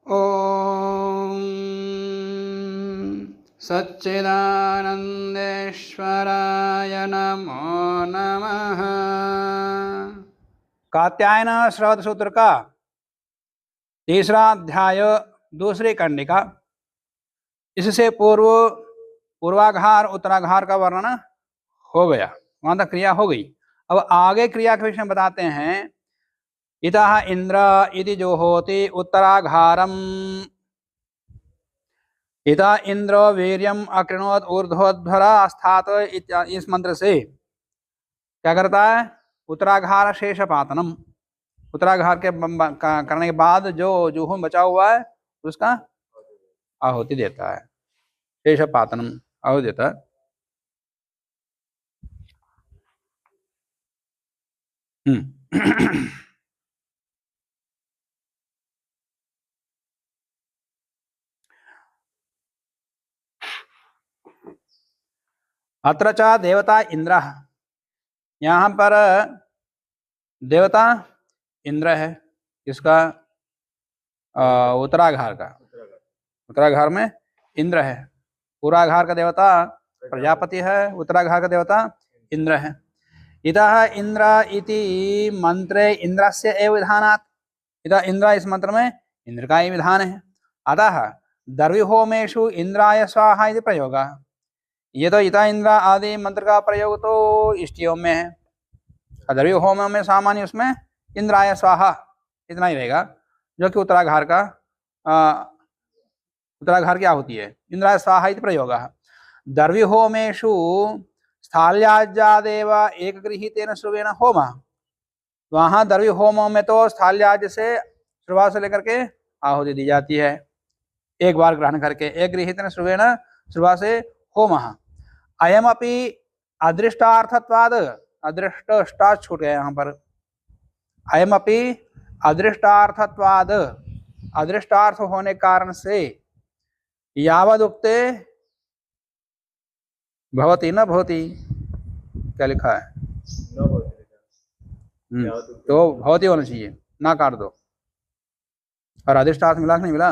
ओम सच्चिदानंदेश्वराय नमो नमः। कात्यायन श्रवत सूत्र का तीसरा अध्याय दूसरी कंडिका। इससे पूर्वाघार उत्तराघार का वर्णन हो गया, वहां तक क्रिया हो गई। अब आगे क्रिया के विषय में बताते हैं। इतः इंद्र इति जो होती उत्तराघारम। इतः इंद्र वीर्यम अकृणोत ऊर्ध्वोध्वरा अस्थात। इस मंत्र से क्या करता है? उत्तराघार शेषपातनम, उत्तराघार के करने के बाद जो जुहूम बचा हुआ है उसका आहुति देता है। शेषपातनम आहुति देता है। अत्र च देवता इंद्र, यहाँ पर देवता इंद्र है। इसका उत्तराघार का, उत्तराघार में इंद्र है। पूर्वाघार का देवता प्रजापति है, उत्तराघार का देवता इंद्र है। इतः इंद्र इति मंत्रे इंद्रस्य एव विधानात्। इतः इंद्र इस मंत्र में इंद्र का ही विधान है। अतः दर्विहोमेषु इंद्राय स्वाहा इति प्रयोगः। ये तो इता इंद्र आदि मंत्र का प्रयोग तो इष्टियों में है। दर्वी होम में सामान्य उसमें इंद्राय स्वाहा इतना ही रहेगा, जो कि उत्तराघार का उत्तराघार क्या होती है? इंद्राय स्वाहा इति प्रयोगः। दर्वी होमेषु स्थाल्याजादेव एक गृहीतेन श्रुवेण होम। वहाँ दर्वी होमों में तो स्थाल्याज से शुरुआत से लेकर के आहुति दी जाती है, एक बार ग्रहण करके। एक गृहीतेन श्रुवेण शुरुआत से होम। अयमपि अदृष्टार्थत्वाद, अदृष्ट स्टार्ट छूट गया यहाँ पर। अयमपि अदृष्टार्थत्वाद, अदृष्टार्थ होने कारण से यावदुक्ते भवति न भवति, क्या लिखा है? तो भवति होना चाहिए, ना काट दो। और अदृष्टार्थ मिला कि नहीं मिला?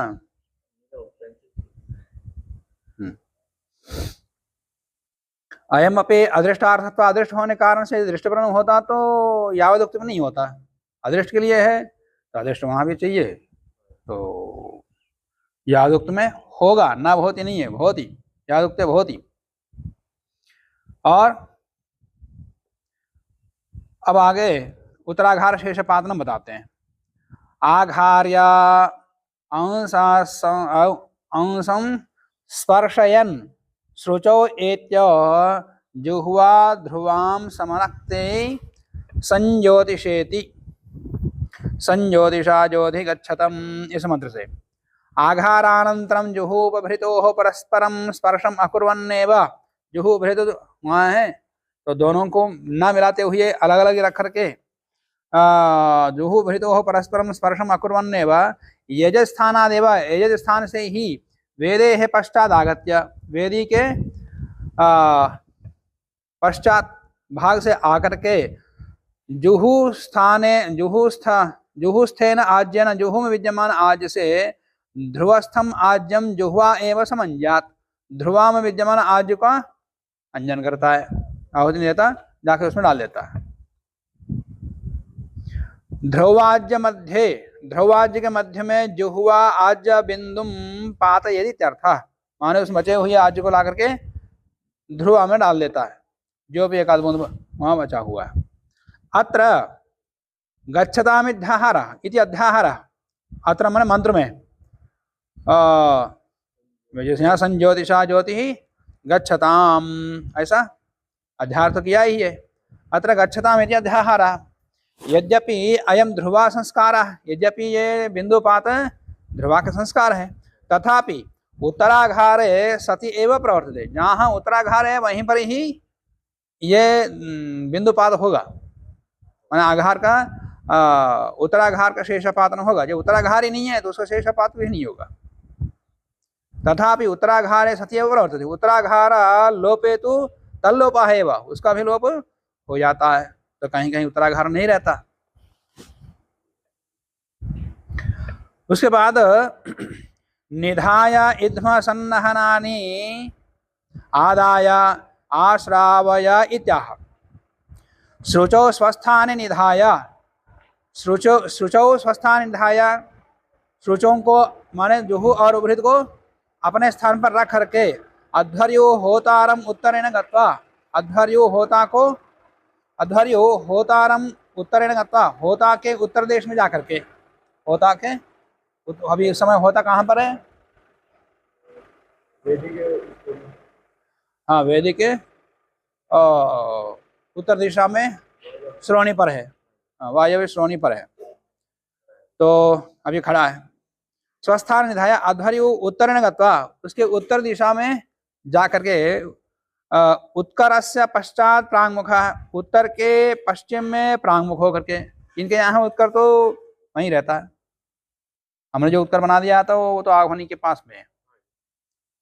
अयम अपे अदृष्टार्थत्व, अदृष्ट होने कारण से दृष्टिवर्ण होता तो यावदुक्त में नहीं होता। अदृष्ट के लिए है तो अदृष्ट वहां भी चाहिए, तो यावदुक्त में होगा। ना भवति नहीं है, भवति, यावदुक्त भवति। और अब आगे उत्तराघार शेषपातनम बताते हैं। आघार्य अंशं स्पर्शयन् श्रुचौ एत्य जुह्वा ध्रुवां समनक्ते संज्योतिषेति। संज्योतिषा ज्योति गच्छतम, इस मंत्र से। आघारानंतरम जुहूपभृतोः परस्परम स्पर्शम अकुर्वन्नेव। जुहूभृत वहाँ है तो दोनों को ना मिलाते हुए अलग अलग रख करके जुहूभृतोः परस्परम स्पर्शम अकुर्वन्नेव यजस्थानादेव, यज स्थान से ही वेदे है पश्चात आगत्य, वेदी के पश्चात भाग से आकर के जुहूस्थेन आज्यन, जुहू में विद्यमान आज से ध्रुवस्थम आज्यम जुह्वा एव समंजात, ध्रुवा में विद्यमान आज का अंजन करता है, आहुति नहीं देता, जाके उसमें डाल देता है। ध्रुवाज्य मध्य, ध्रुवाज्य के मध्य में जुह्वा आज्य बिंदुम पातयति इत्यर्थः। माने उस बचे हुए आज्य को ला करके ध्रुवा में डाल देता है, जो भी एक आध बूंद वहां बचा हुआ है। अत्र गच्छतामिध्याहार इति अध्याहार। अत्र मैंने मंत्र में जैसे यहाँ संज्योतिषा ज्योति गच्छताम, ऐसा अध्याहार तो किया ही है। अत्र गच्छताम इति अध्याहार। यद्यपि अयम ध्रुवा संस्कार, यद्यपि ये बिंदुपात ध्रुवा का संस्कार है, तथापि उत्तराघारे सति एव प्रवर्तते। जहाँ उत्तराघार है वहीं पर ही ये बिंदुपात होगा, माने आघार का उत्तराघार का शेषपातन होगा। जब उत्तराघार ही नहीं है तो उसका शेषपात भी नहीं होगा। तथापि उत्तराघारे सति एव प्रवर्तते। उत्तराघार लोपे तो तल्लोपा है, उसका भी लोप हो जाता है, तो कहीं कहीं उत्तराघार नहीं रहता। उसके बाद निधाय इध्म सन्नहनानि आदाय आश्रावय इत्याह। शुचौ स्वस्थानि निधाय, शुचौ स्वस्थानि निधाय, शुचों को माने जुहू और उभृत को अपने स्थान पर रख करके अध्वर्यो होतारम उत्तरेण गत्वा, अध्वर्यो होता को, अध्वर्यो होतारम उत्तरेण गत्वा, होता के उत्तर देश में जाकर के, होता के अभी इस समय होता कहाँ पर है? हाँ वैदिक के उत्तर दिशा में श्रोणी पर है, वायव्य श्रोणी पर है, तो अभी खड़ा है। स्वस्थान निधाया अध्वर्यो उत्तरेण गत्वा, उसके उत्तर दिशा में जा करके उत्करस्य पश्चात प्रांगमुखः, उत्तर के पश्चिम में प्रांगमुख होकर के, इनके यहाँ उत्तर तो वहीं रहता है, हमने जो उत्तर बना दिया था वो तो आघोनी के पास में है,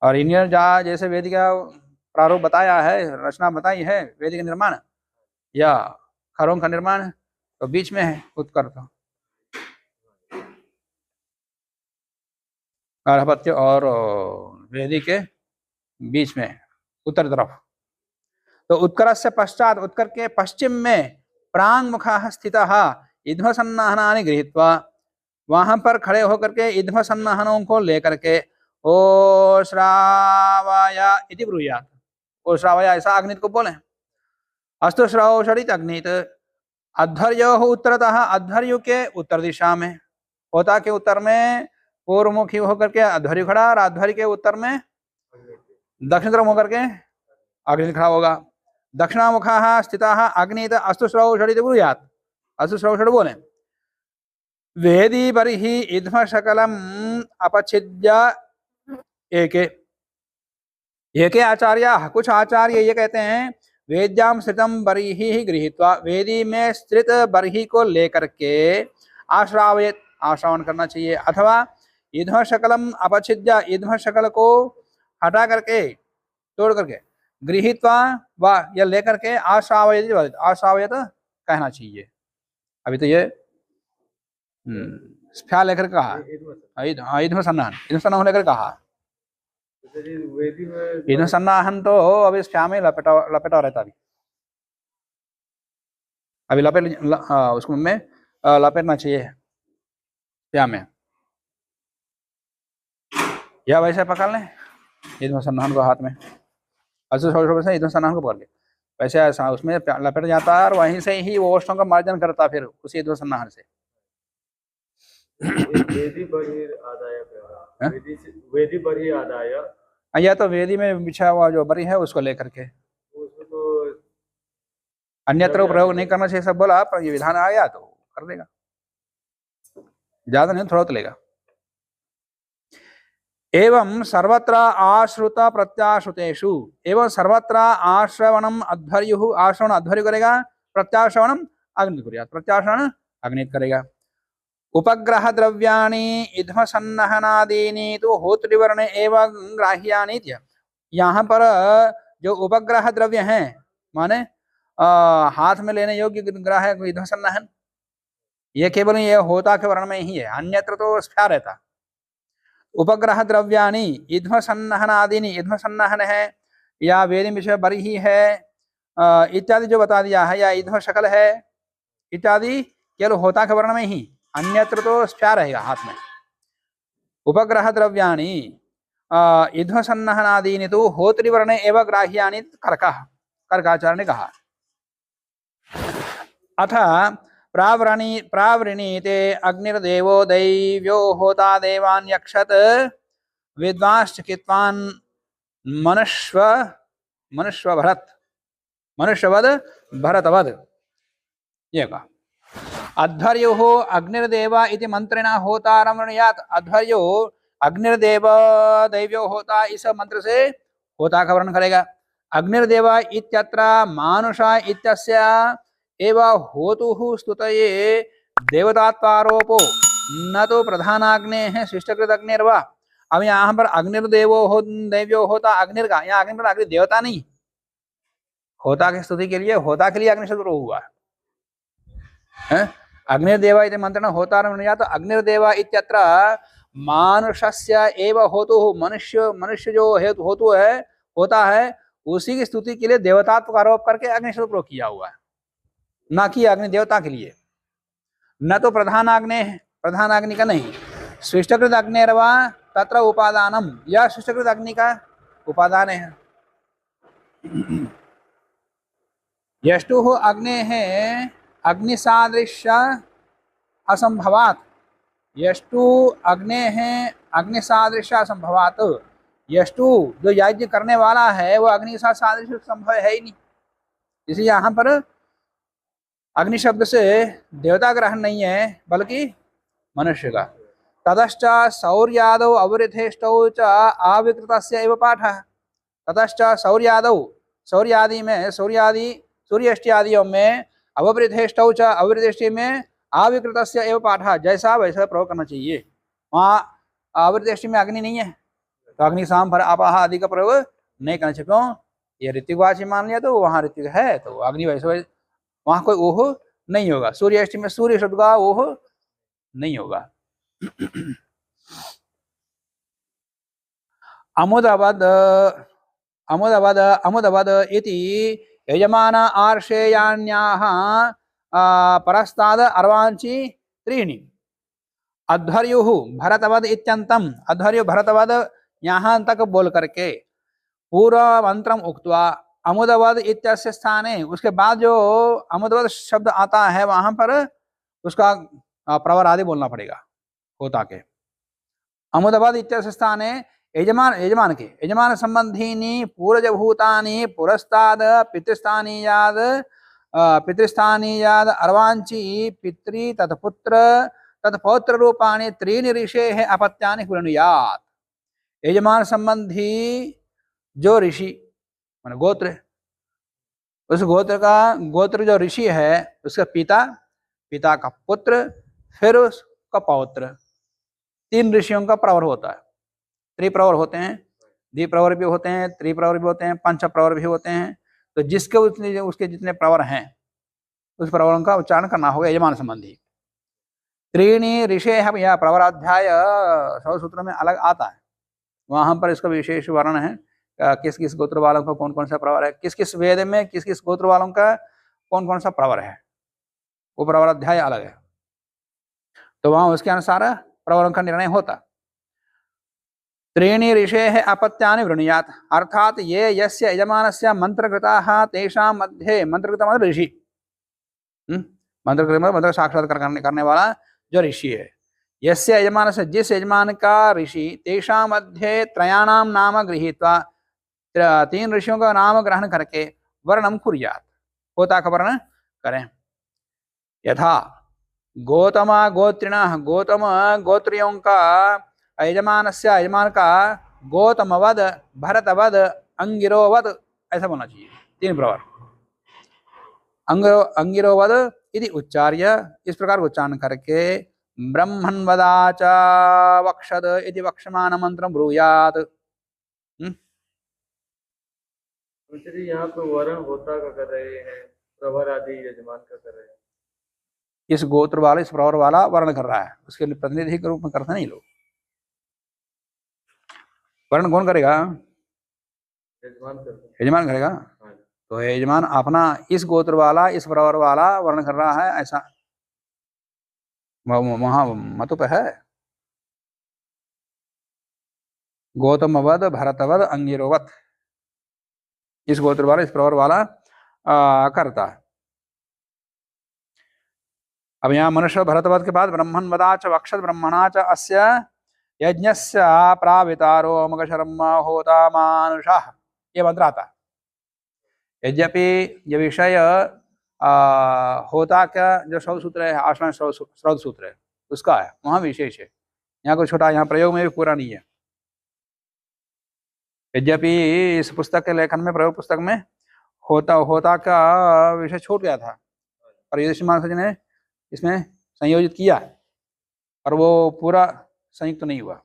और इन्हें जहाँ जैसे वेदिक का प्रारूप बताया है, रचना बताई है वेदिक निर्माण या खरों का निर्माण, तो बीच में है उत्तर, तो गार्हपत्य और वेदी के बीच में उत्तर तरफ। तो उत्कर से पश्चात, उत्तर के पश्चिम में प्रांगमुखः स्थितः इध्म सन्नाहनानि गृहीत्वा, वहां पर खड़े होकर के इध्म सन्नाहनों को लेकर के ओ श्रावाय इति ब्रूयात्, ओ श्रावाय ऐसा अग्नित को बोले। अस्तु श्राव षडित अग्नित अध्वर्यो उत्तरतः, अध्वर्यो के उत्तर दिशा में, होता के उत्तर में पूर्वमुखी होकर के अध्वर्य खड़ा, और अध्वर्य के उत्तर में दक्षिण तरफ होकर के अग्नि खड़ा होगा। दक्षिणामुखः स्थितः अग्नित अस्तु श्रौ षडित ब्रूयात्, अस्तु श्रौ षड बोले। वेदी बर्हि इध्म शकलम अपच्छिद्य एके, एके आचार्य, कुछ आचार्य ये कहते हैं वेद्याम स्थितम बर्हि गृहीत्वा, वेदी में स्थित बर्हि को लेकर के आश्रावयत, आश्रावण करना चाहिए, अथवा इध्म शकलम अपच्छिद्य, इध्म शकल को हटा करके, तोड़ करके, गृहीत्वा व या लेकर के आश्रावयत, आश्रावयत कहना चाहिए। अभी तो ये स्फ्या लेकर कहा, इध्म सन्नाहन, इध्म सन्नाहन लेकर कहा, इध्म सन्नाहन तो अभी स्फ्या में लपेटा रहता, अभी लपेट उसको में लपेटना चाहिए स्फ्या में, या वैसे पकड़ लें इध्म सन्नाहन को हाथ में, ऐसे इध्म सन्नाहन को पकड़ के वैसे ऐसा उसमें लपेट जाता है, और वहीं से ही वो ओष्ठों का मार्जन करता फिर उसी इध्म सन्नाहन से। वेदी बरी आदाय, या तो वेदी में बिछा हुआ जो बरी है उसको लेकर के, तो अन्यत्र प्रयोग नहीं करना चाहिए सब बोला, पर ये विधान आया तो कर देगा, ज्यादा नहीं थोड़ा तो लेगा। एवं सर्वत्र आश्रुत प्रत्याश्रुतेषु, एवं सर्वत्र आश्रवणम अध्वर्युः, आश्रवण अध्वर्यु करेगा, प्रत्याश्रवणम अग्नि कुर्यात्, प्रत्याश्रवण अग्नि करेगा। उपग्रह द्रव्याणि इध्म सन्नहनादीनि तो होतृवर्ण एवं ग्राह्यानि, यहाँ पर जो उपग्रह द्रव्य हैं माने हाथ में लेने योग्य ग्राह है इध्म सन्नहन, ये केवल ये होता के वर्ण में ही है, अन्यत्र तो स्फ्या रहता। उपग्रह द्रव्याणि इध्म सन्नहनादीनि, इध्म सन्नहन है या वेदी विषय बरी ही है इत्यादि जो बता दिया है, या इध्म शकल है इत्यादि केवल होता के वर्ण में ही, अन्यत्र तो स्फ्या रहेगा हाथ में। उपग्रह द्रव्याणि इध्म सन्नहनादीनि तो होतृवर्ण एवं ग्राह्यानि कर्कः, कर्काचार्य ने कहा। अथ प्रावृणीते अग्निर्देवो दैव्यो होता देवान् यक्षत विद्वांश्चिकित्वान् मनुष्यवद भरतवद, ये कहा। अध्वर्यो अग्निर्देव इति मंत्रेण होतारं वृणीयात्, अध्वर्यो अग्निर्देव दैव्यो होता इस मंत्र से होता का वर्ण करेगा। अग्निर्देव इत्यत्र मानुषा इत्यस्य एव होतुः स्तुतये देवतात्वारोपो न तो प्रधानाग्नेः शिष्टकृत अग्निर्वा। अब यहाँ पर अग्निर्देवो हो दैव्यो होता, अग्निर का यहाँ अग्नि पर अग्नि देवता नहीं, होता की स्तुति के लिए, होता के लिए अग्नि शब्द हुआ है। अग्निर्देव इति मंत्रेण होतारं वृणुयात् अग्निर्देव इत्यत्र मानुषस्य एव होतुः मनुष्य जो हेतु होतु है होता है उसी की स्तुति के लिए देवतात्व का आरोप करके अग्नि शब्द प्रयोग किया हुआ है, ना कि अग्नि देवता के लिए। न तो प्रधान अग्नि का नहीं, सृष्टकृत अग्निर्वा तत्र उपादानम, यह सृष्टकृत अग्नि का उपादान है। यष्टुः अग्नेः अग्निसादृश्य असंभवात्, यष्टु अग्नेः अग्निसादृश्य असंभवात्, यष्टु जो यज्ञ करने वाला है वो अग्नि के साथ सादृश्य संभव है ही नहीं, इसलिए यहाँ पर अग्नि शब्द से देवता ग्रहण नहीं है बल्कि मनुष्य का। ततश्च सौर्यादौ अवृथेष्टौ च आविकृतस्य एव पाठः, ततश्च सौर्यादौ सौर्यादि में सूर्यष्टि आदियों में अवृथेष्टौ च अवृथेष्टि में आविकृतस्य एव पाठः, जैसा वैसा प्रयोग करना चाहिए। वहाँ अवृथेष्टि में अग्नि नहीं है तो अग्नि साम भर आपाह आदि का प्रयोग नहीं करना चाहिए। क्यों? ये ऋतिकवाची मान लिया तो वहाँ ऋतिक है तो अग्नि वैसे वहाँ कोई ओह नहीं होगा। सूर्यष्टि में सूर्य शब्द का ओह नहीं होगा। अमुदवद अमुदवद अमुदवद इति यजमान आर्षेयान्याः परस्ताद अर्वांचि त्रीणि अध्वर्युः भरतवद इत्यंतम, अध्वर्यु भरतवद यहाँ तक बोल करके पूर्व मंत्रम उक्त्वा अमुदवद इत्यस्य स्थाने, उसके बाद जो अमुदवद शब्द आता है वहां पर उसका प्रवर आदि बोलना पड़ेगा होता के। अमुदवद इत्यस्य स्थाने यजमान संबंधीनि पूर्वजभूतानि पुरस्ताद पितृस्थानीयाद अर्वांचि पितृ तत्पुत्र तत्पौत्र रूपाणि त्रीणि ऋषेः अपत्यानि वृणुयात्। यजमान संबंधी जो ऋषि मान गोत्र, उस गोत्र जो ऋषि है उसका पिता का पुत्र फिर उसका पौत्र, तीन ऋषियों का प्रवर होता है। त्रिप्रवर होते हैं, द्विप्रवर भी होते हैं, त्रिप्रवर भी होते हैं, पंचप्रवर भी होते हैं। तो जिसके उसके जितने प्रवर हैं उस प्रवरों का उच्चारण करना होगा यजमान संबंधी। त्रीणि ऋषे है, यह प्रवराध्याय 100 सूत्रों में अलग आता है, वहां पर इसका विशेष वर्णन है किस किस गोत्र वालों का कौन कौन सा प्रवर है, किस किस वेद में किस किस गोत्र वालों का कौन कौन सा प्रवर है, वो प्रवर अध्याय अलग है। तो वहां उसके अनुसार प्रवरों का निर्णय होता। त्रीणि ऋषेः अपत्यानि वृणुयात्, अर्थात ये यस्य यजमानस्य मंत्रकृताः तेषां मध्ये, मंत्रकृत मतलब ऋषि, मंत्रकृत मतलब मंत्र साक्षात्कार करने वाला जो ऋषि है, यस्य यजमान से जिस यजमान का ऋषि, तेषां मध्ये त्रयाणां नाम गृहीत्वा, तीन ऋषियों का नाम ग्रहण करके वर्णम कुर्यात्, होता का वर्णन करें। यथा गौतम गोत्रिणः, गौतम गोत्रियों का यजमान का गौतमवद भरतवद अंगिरोवद, ऐसा बोलना चाहिए। तीन प्रवर अंगिरोवद इति उच्चार्य, इस प्रकार उच्चारण करके ब्रह्मन्वदाच वक्षद इति वक्षमान मंत्रम ब्रूयात्। यहाँ पे वर्ण होता का कर रहे हैं, प्रवर आदि यजमान का कर रहे हैं। इस गोत्र वाला इस प्रवर वाला वर्ण कर रहा है, उसके प्रतिनिधि के रूप में करते नहीं लोग। वर्ण कौन करेगा? यजमान करेगा। तो यजमान अपना इस गोत्र वाला इस प्रवर वाला वर्ण कर रहा है, ऐसा वहां मत पे है। गौतमवद भरतवद अंगिरोवत, इस गोत्र वाला इस प्रवर वाला करता है। अब यहाँ मनुष्य भरतवद के बाद ब्रह्मन्वदाच वक्षद ब्रह्मणाच अस्य यज्ञस्य प्रावितारो मगशर्म होता मानुषः, ये मंत्र आता है। यद्यपि ये विषय होता का जो 100 सूत्र है, आश्रम श्रौत सूत्र है उसका है, वहाँ विशेष है। यहाँ को छोटा, यहाँ प्रयोग में भी पूरा नहीं है। यद्यपि इस पुस्तक के लेखन में, प्रयोग पुस्तक में होता का विषय छूट गया था, और युधिष्ठिर महाराज जी ने इसमें संयोजित किया और वो पूरा संयुक्त नहीं हुआ।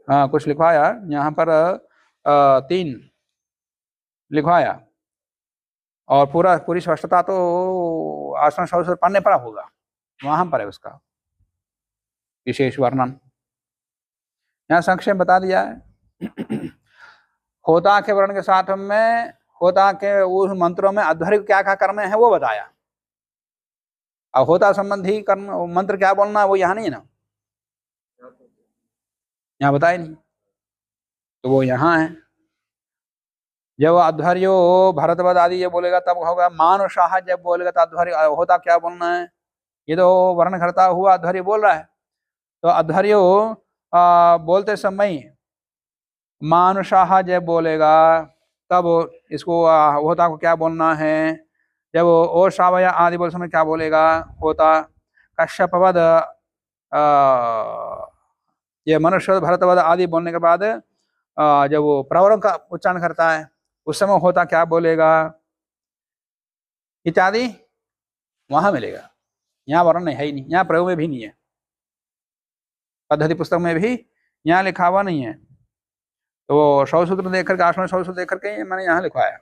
हाँ, कुछ लिखवाया यहाँ पर 3 लिखवाया। और पूरी स्पष्टता तो आसन शौच पढ़ने पर होगा, वहां पर है उसका विशेष वर्णन। यहाँ संक्षेप बता दिया है। होता के वर्ण के साथ में होता के उस मंत्रों में अध्वर्य क्या क्या कर्म है वो बताया। अब होता संबंधी कर्म मंत्र क्या बोलना है वो यहाँ नहीं है ना, यहाँ बताया नहीं, तो वो यहाँ है। जब अध्वर्यो भरतवद आदि ये बोलेगा तब होगा। मानुषाह जब बोलेगा तो अध्वर्य होता क्या बोलना है, ये तो वर्ण करता हुआ अध्वर्य बोल रहा है। तो अध्वर्यो बोलते समय मानुषाह जब बोलेगा तब इसको होता को क्या बोलना है। जब ओ श्रावय आदि बोल समय क्या बोलेगा होता। कश्यपवद ये मनुष्य भरतवद आदि बोलने के बाद जब वो प्रवरों का उच्चारण करता है उस समय होता क्या बोलेगा इत्यादि वहां मिलेगा। यहाँ वर्ण है ही नहीं, यहाँ प्रयोग में भी नहीं है, पद्धति पुस्तक में भी यहाँ लिखा हुआ नहीं है। तो शौच सूत्र देख करके आश्रम शौच सूत्र देख करके मैंने यहाँ लिखवाया।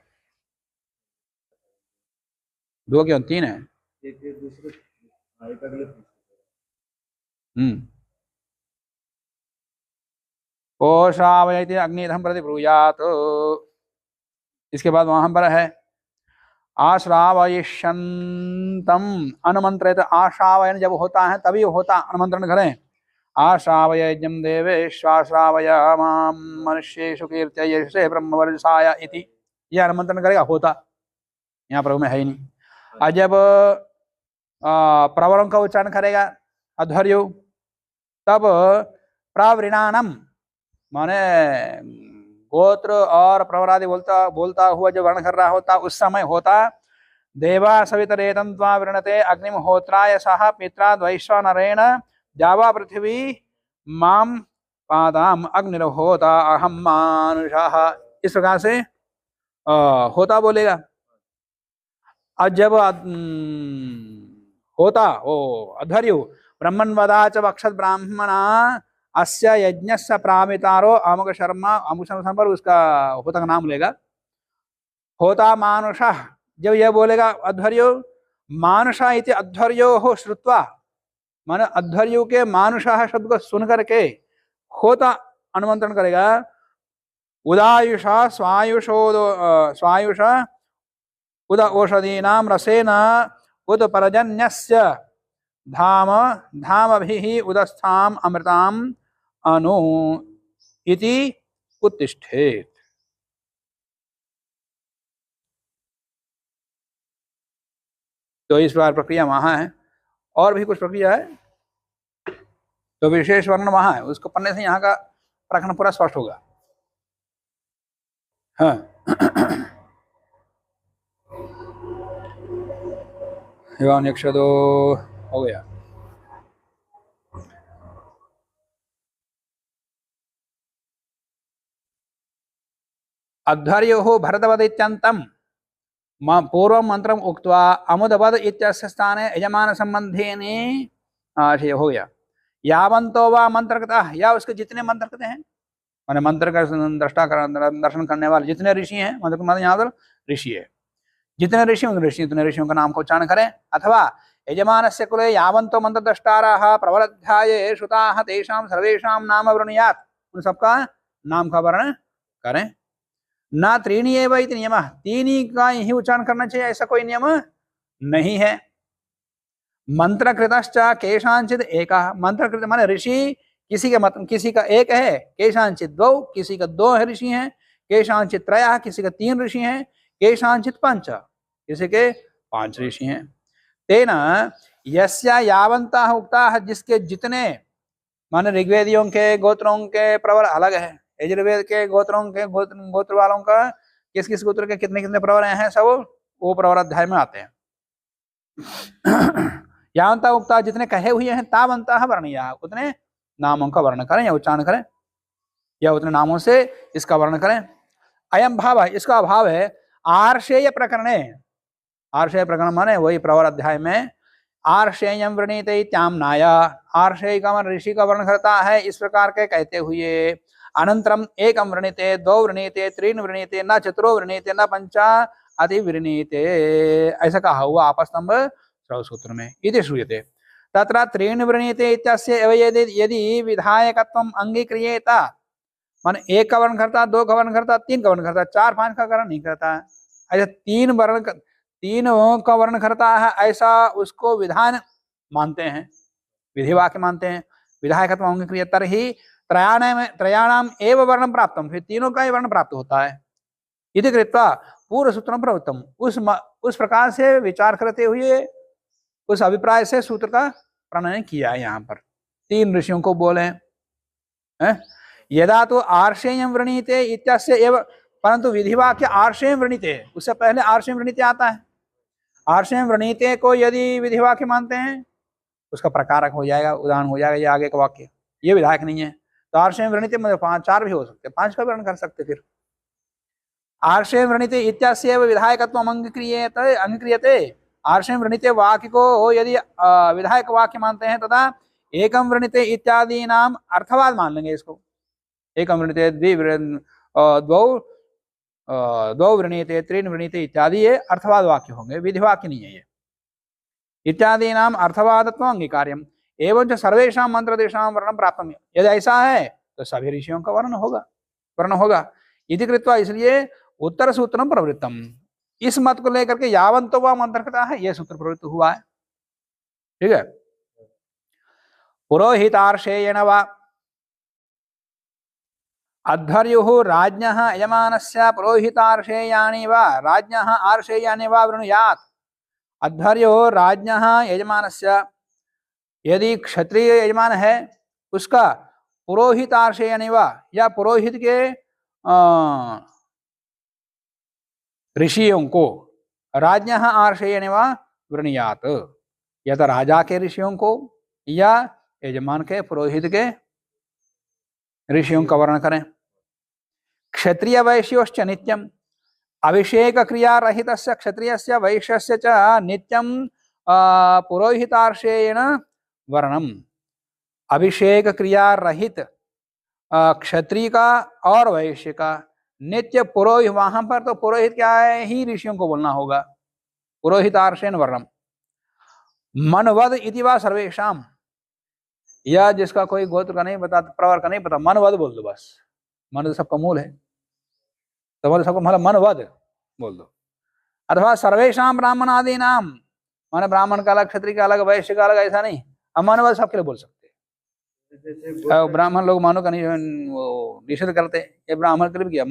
2 क्यों 3 है। ओ श्रावयति अग्निधम प्रति ब्रूयात। इसके बाद वहां पर है आश्रावयिष्यन्तम अनुमंत्रित। आश्रावयन जब होता है तभी होता अनुमंत्रण करें। आश्रावय यज्ञं देवेश्वाश्रावय मां मनुष्येषु कीर्त्य यशसे ब्रह्मवर्चसाय इति, यह अनुमंत्रण करेगा होता। यहाँ प्रभु में है ही नहीं। और जब प्रवरों का उच्चारण करेगा अध्वर्यो तब प्रावृणानम माने गोत्र और प्रवरादि बोलता हुआ जो वर्ण कर रहा होता उस समय होता। देवा सवितरेतं त्वा वृणते अग्निहोत्राय सह पित्रा द्वैश्वानरेण जावा पृथ्वी माम पादाम अग्निर्होता अहम मानुषः। इस प्रकार से होता बोलेगा। और जब होता ओ अध्वर्यो ब्रह्मण वदाच वक्षत ब्राह्मणा अस्य यज्ञस्य प्रामितारो अमुक शर्मा अमुक शर्मा पर उसका होता का नाम लेगा। होता मानुषः जब यह बोलेगा अध्वर्यो मानुषा इति अध्वर्यो हो श्रुत्वा माने अध्वर्यो के मानुषः शब्द को सुन करके होता अनुमंत्रण करेगा। उदायुषा स्वायुषा उद औषधीनां रसेन उद परजन्यस्य धाम धामभिः उदस्थाम अमृताम अनु इति उत्तिष्ठेत। तो इस बार प्रक्रिया वहां है और भी कुछ प्रक्रिया है। तो विशेष वर्ण वहां है, उसको पढ़ने से यहाँ का प्रकरण पूरा स्पष्ट होगा। हाँ एवं यक्षदो हो गया। अध्वर्यो भरतवदित्यन्तं पूर्व मंत्रम उक्त्वा अमुदवद इत्यस्य स्थाने यजमान संबंधेने हो गया। यावंतो वा मंत्रकृता या उसके जितने मंत्र करते हैं माने मंत्र का दर्शन करने वाले जितने ऋषि हैं, मंत्र का मतलब यहाँ पर ऋषि है, जितने ऋषि उतने ऋषियों का नाम को उच्चारण करें। अथवा यजमानस्य कुले यावंतो मंत्र द्रष्टाराः प्रवराध्याये श्रुताः तेषां सर्वेषां नाम वृणुयात्, उन सबका नाम का वर्णन करें। ना त्रीणी एव इति नियमः, 3 ही का ही उच्चारण करना चाहिए ऐसा कोई नियम नहीं है। मंत्रकृतश्च केषांचित् एकः, मंत्रकृत माने ऋषि किसी के मत किसी का एक है, केषांचित् 2 किसी का 2 है ऋषि हैं, केषांचित् 3 किसी का 3 ऋषि हैं, केषांचित् 5 किसी के 5 ऋषि हैं। तेना यस्या यावंताः उक्ताः, जिसके जितने माने ऋग्वेदियों के गोत्रों के प्रवर अलग है, यजुर्वेद के गोत्रों के गोत्र वालों का किस किस गोत्र के कितने कितने प्रवर हैं सब वो प्रवर अध्याय में आते हैं। यावंता उक्ता जितने कहे हुए हैं तावंता वर्णीया, उतने नामों का वर्ण करें या उच्चारण करें या उतने नामों से इसका वर्ण करें। अयम भाव, इसका अभाव है आर्षेय प्रकरणे, आर्षेय प्रकरण माने वही प्रवर अध्याय में आर्षेयम वृणीते इत्याम्नाया, आर्षेय का मन ऋषि का वर्ण करता है इस प्रकार के कहते हुए। अनंतरम एकम वृणीते 2 वृणीते 3 वृणीते न 4 वृणीते न 5 अतिवृणीते, ऐसा कहा हुआ आपस्तंभ श्रवण सूत्र में। इति श्रूयते तत्र त्रीणि वृणीते इत्यस्य एव यदि विधायकत्वम् अंगीक्रियेत, मान एक का वर्ण करता, दो का वर्ण करता, तीन का वर्ण करता, चार पांच का वर्ण नहीं करता। ऐसा तीनों का वर्ण करता है, ऐसा उसको विधान मानते हैं, विधि वाक्य मानते हैं। विधायकत्व अंगीक्रिय तर्हि त्रयाणाम एव वर्णम प्राप्तम, फिर तीनों का ही वर्ण प्राप्त होता है। इति कृत्वा पूर्व सूत्रम प्रवृत्तम, उस प्रकार से विचार करते हुए उस अभिप्राय से सूत्र का प्रणयन किया है। यहाँ पर तीन ऋषियों को बोले हैं। यदा तो आर्षेयम वृणीते इत्यस्य एव, परंतु विधिवाक्य आर्षेयम वृणीते, उससे पहले आर्षेयम वृणीते आता है। आर्षेयम वृणीते को यदि विधिवाक्य मानते हैं, उसका प्रकारक हो जाएगा, उदाहरण हो जाएगा ये आगे का वाक्य, ये विधायक नहीं है। तो आर्षेयम वृणीते मतलब 5 4 भी हो सकते, 5 का वर्ण कर सकते। फिर आर्षेयम वृणीते इत्यस्य एव विधायकत्वम् अंगीक्रियते, आर्षेयम वृणीते वाक्य को यदि विधायक वाक्य मानते हैं तथा एकम वृणीते इत्यादि नाम अर्थवाद मान लेंगे इसको। एकम वृणीते, द्वौ वृणीते, त्रीन वृणीते इत्यादि ये अर्थवाद वाक्य होंगे, विधि वाक्य नहीं है ये। इत्यादि नाम अर्थवादत्व अंगीकार्यम एवं च सर्वेषां मंत्रदेशां वर्णम प्राप्तम, यदि ऐसा है तो सभी ऋषियों का वर्ण होगा। इति कृत्वा, इसलिए उत्तर सूत्रम प्रवृत्तम, इस मत को लेकर के यावंतो व मंत्रकता है, यह सूत्र प्रवृत्त हुआ है। ठीक है। पुरोहितार्षेयेण वा अध्वर्युः राज्ञः यजमानस्य पुरोहितार्षेयानि वा राज्ञः आर्षेयानि वा वृणुयात्। अध्वर्युः राज्ञः यजमानस्य, यदि क्षत्रिय यजमान है उसका पुरोहितार्षेयानि वा, या पुरोहित के ऋषियों को, राज्ञः आर्षेयानि वा वृणुयात्, या तो राजा के ऋषियों को या यजमान के पुरोहित के ऋषियों का वर्ण करें। क्षत्रिय वैश्योश्च नित्यम, अभिषेक क्रिया रहितस्य क्षत्रियस्य वैश्यस्य च नित्यम पुरोहितार्षेयेण वर्णम। अभिषेक क्रिया रहित क्षत्रिय का और वैश्य का नित्य पुरोहित, वहां पर तो पुरोहित क्या है ही ऋषियों को बोलना होगा, पुरोहितार्षेण वर्णम। मनवद इति वा सर्वेषाम, या जिसका कोई गोत्र का नहीं पता, प्रवर का नहीं पता, मनवद बोल दो बस, मन तो सबका मूल है, तो सबको मतलब मनवद बोल दो। अथवा सर्वेषाम ब्राह्मणादि नाम, माने ब्राह्मण का अलग, क्षत्रिय का अलग, वैश्य का अलग, ऐसा नहीं, अब मनवद सबके लिए बोल सकते। ब्राह्मण लोग मानो का नहीं वो निषेध करते, ये ब्राह्मण के लिए किया,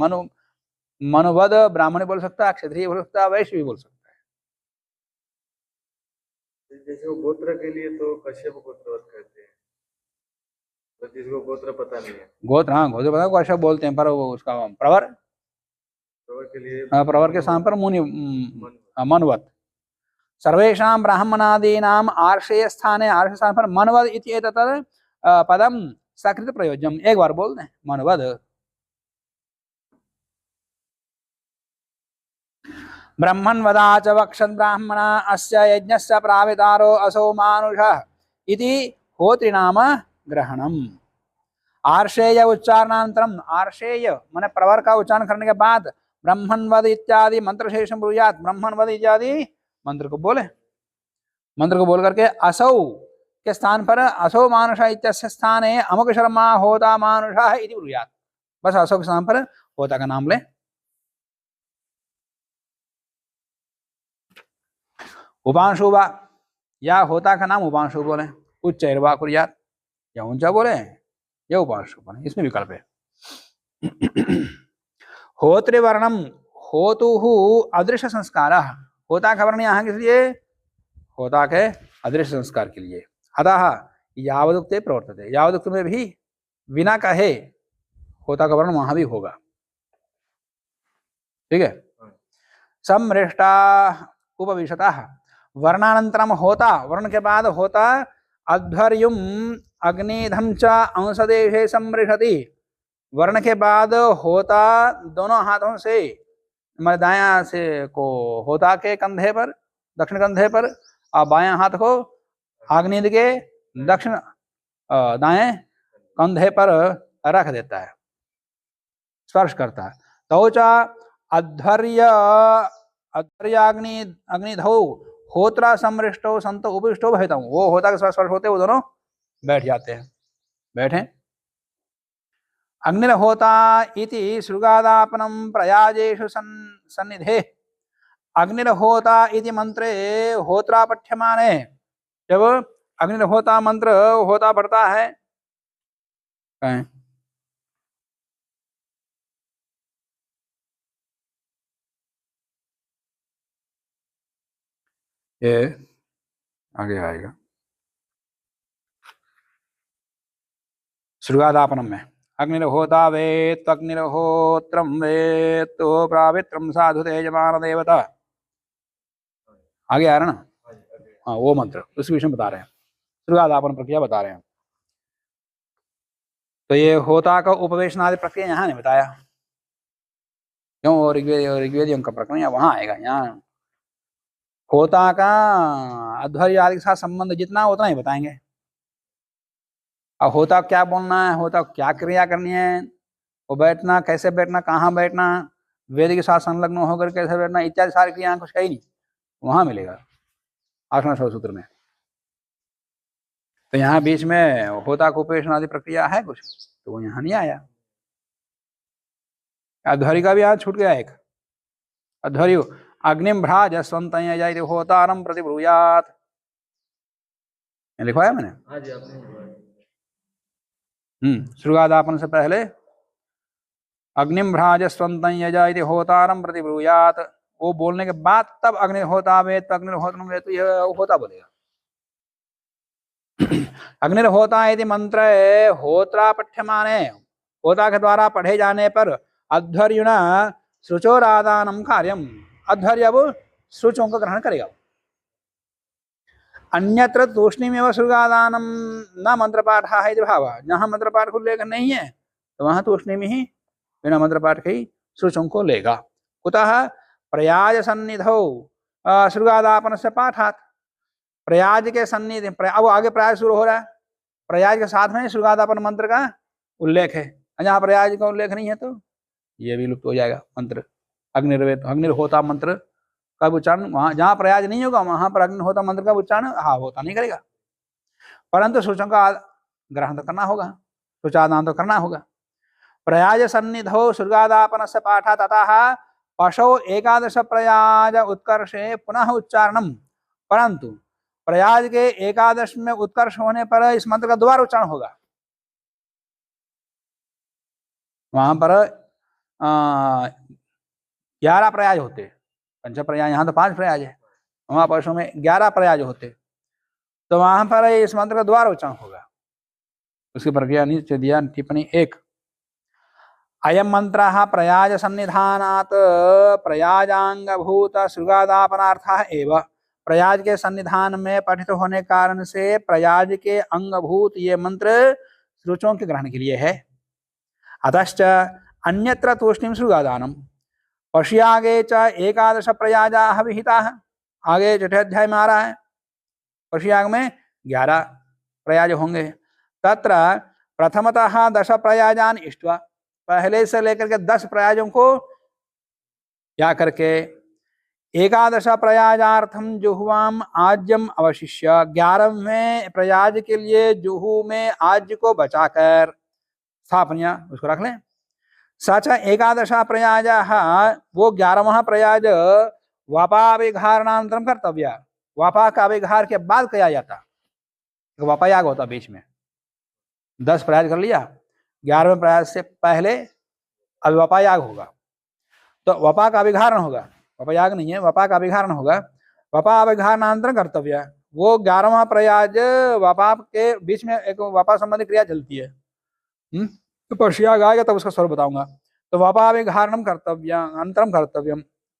मनवद ब्राह्मण बोल सकता है, क्षत्रिय बोल सकता है, वैश्य भी बोल सकता है। जैसे वो गोत्र के लिए तो कश्यप गोत्रवत कहते हैं, तो जिसको गोत्र पता नहीं है, गोत्र, हाँ गोत्र पता कश्यप बोलते हैं, पर वो उसका प्रवर के लिए, प्रवर के स्थान पर मुनि मनवत। सर्वेषां ब्राह्मणादीनाम आर्षेय स्थाने, आर्षेय स्थान पर मनवद इति एतत् पदम सकृत प्रयोज्यम, एक बार बोल दें मनवद। ब्रह्मण्वदा च वक्षन् ब्राह्मणा अस्य यज्ञस्य प्रावितारो असौ मानुषः इति होत्रिनाम ग्रहणम। आर्षेय उच्चारणानंतरम, आर्षेय माने प्रवर का उच्चारण करने के बाद ब्रह्मण्वद इत्यादि मंत्र शेषम ब्रूयात्, ब्रह्मण्वद इत्यादि मंत्र को बोले, मंत्र को बोल करके असौ के स्थान पर असौ मानुष इत्यस्य स्थाने अमुक शर्मा होता मानुषः इति ब्रूयात्, बस असौ के स्थान पर होता का नाम ले। उपांशु वा, या होता का नाम उपांशु बोले, उच्चैर्वा कुर्यात्, या ऊंचा बोले या उपांशु बोले, इसमें विकल्प है। होत्रिवर्णम, होतुः अदृश्य संस्कार, होता का वर्ण यहाँ किस लिए, होता के अदृश्य संस्कार के लिए। अतः यावदुक्ते प्रवर्तते, यावदुक्त में भी बिना कहे होता का वर्ण वहां भी होगा। ठीक है। समृष्टा उपविशता, वर्णानंतरम होता, वर्ण के बाद होता, अध्वर्युम अग्निधम च अंशदेशे समृशति, वर्ण के बाद होता दोनों हाथों से, मतलब दायां से को होता के कंधे पर, दक्षिण कंधे पर, और बायां हाथ को आग्नेय के दक्षिण दाएं कंधे पर रख देता है, स्पर्श करता है। तौचा अध्वर्य अध्वर्याग्नि अग्निधौ होत्रा समृष्टो संतो उपृष्टो भयता हूँ, वो होता के स्पर्श होते वो दोनों बैठ जाते हैं। बैठे। अग्निर्होता इति सृगादापनम प्रयाजेषु सन्निधे। अग्निर्होता इति मंत्रे होत्रा पठ्यमाने, जब अग्निर्होता मंत्र होता पढ़ता है कहें ये आगे आएगा सृगादापनम में। अग्निर्होता वेत्त अग्निर्होत्रम वेत्तो प्रावित्रम साधु तेजमान देवता, आगे आ रहा ना। हाँ वो मंत्र उस विषय में बता रहे हैं, सृगादापन प्रक्रिया बता रहे हैं। तो ये होता का उपवेशन आदि प्रक्रिया यहाँ नहीं बताया क्यों, ऋग्वेदियों का प्रकरण वहां आएगा। यहाँ होता का अध्वर्य आदि के साथ संबंध जितना उतना ही बताएंगे। अब होता क्या बोलना है, होता क्या क्रिया करनी है, वो बैठना कैसे बैठना, कहाँ बैठना, वेद के साथ संलग्न होकर कैसे बैठना इत्यादि सारी क्रियाएं कुछ है ही नहीं, वहां मिलेगा आसन सूत्र में। तो यहाँ बीच में होता को उपवेशन आदि प्रक्रिया है कुछ, तो वो यहाँ नहीं आया। अध्वर्य का भी यहाँ छूट गया एक। अध्वर्य अग्निम भ्राज स्वंत होतारम प्रतिब्रूयात, लिखवाया मैंने। हाँ जी आपने लिखवाया। सृगादापन से पहले अग्निम भ्राज स्वंत यजाति होतारम प्रतिब्रूयात, वो बोलने के बाद तब अग्निर्होता वेत अग्निर्होत्रम वेत, यह होता बोलेगा। अग्निर्होता यदि मंत्र होत्रा पठ्यमाने, होता के द्वारा पढ़े जाने पर अध्वर्युना शुचोरादानम कार्यम, अध्वर्य अब शुचों का ग्रहण करेगा। अन्यत्र तूष्णीमेव सृगादानम न मंत्र पाठ है भाव, जहां मंत्र पाठ को लेकर नहीं है तो वहां तूष्णी में ही बिना मंत्र पाठ के ही शुचों को लेगा। कुतः प्रयाज सन्निधौ सृगादापन से पाठात, प्रयाज के सन्निधि, अब आगे प्रयाज शुरू हो रहा है, प्रयाज के साथ में सृगादापन मंत्र का उल्लेख है। जहाँ प्रयाज का उल्लेख नहीं है तो ये भी लुप्त हो जाएगा मंत्र। अग्निर्होता मंत्र का उच्चारण वहां जहाँ प्रयाज नहीं होगा वहां पर अग्निहोता मंत्र का उच्चारण हाँ होता नहीं करेगा, परंतु सूचों का ग्रहण तो करना होगा, सूचादान तो करना होगा। प्रयाज सन्निधौ सृगादापन से पाठा तथा पशौ एकादश प्रयाज उत्कर्षे पुनः उच्चारणम, परंतु प्रयाज के एकादश में उत्कर्ष होने पर इस मंत्र का दोबारा उच्चारण होगा। वहां पर 11 प्रयाज होते, पंच प्रयाज, यहाँ तो 5 प्रयाज है, वहां पशु में 11 प्रयाज होते, तो वहां पर इस मंत्र का द्वारा उच्चारण होगा। उसकी प्रक्रिया नीचे दिया टिप्पणी 1। अयम मंत्र प्रयाज सन्निधानात् प्रयाजांगभूत सृगादापनार्थः एव, प्रयाज के सन्निधान में पठित होने के कारण से प्रयाज के अंगभूत ये मंत्र श्रुचों के ग्रहण के लिए है। अतश्च अन्यत्र तूष्णीम सृगादानम, पश्यागे च एकादश प्रयाजाः विहिताः, आगे छठे अध्याय में आ रहा है पश्याग में 11 प्रयाज होंगे। तत्र प्रथमतः 10 प्रयाजान इष्ट्वा, पहले से लेकर के 10 प्रयाजों को क्या करके एकादश प्रयाजार्थम जुहुवाम आज्यम अवशिष्य, 11वें प्रयाज के लिए जुहू में आज्य को बचाकर स्थापनिया उसको रख लें। सच एकादश प्रयाज, वो 11वां प्रयाज वापाभिघारणानंतरम कर्तव्य, वापा का अभिघार के बाद किया जाता, वापा याग होता बीच में। 10 प्रयाज कर लिया, 11वें प्रयाज से पहले अभी वापा याग होगा, तो वापा का अभिघारण होगा, वापा याग नहीं है, वापा का अभिघारण होगा। वापा अभिघारणानंतरम कर्तव्य, वो 11वां प्रयाज वापा के बीच में एक वापा संबंधी क्रिया चलती है। तो पश्याग आएगा तब उसका स्वरूप बताऊंगा। तो वापा अभिघारणम कर्तव्य अनंतरम कर्तव्यम,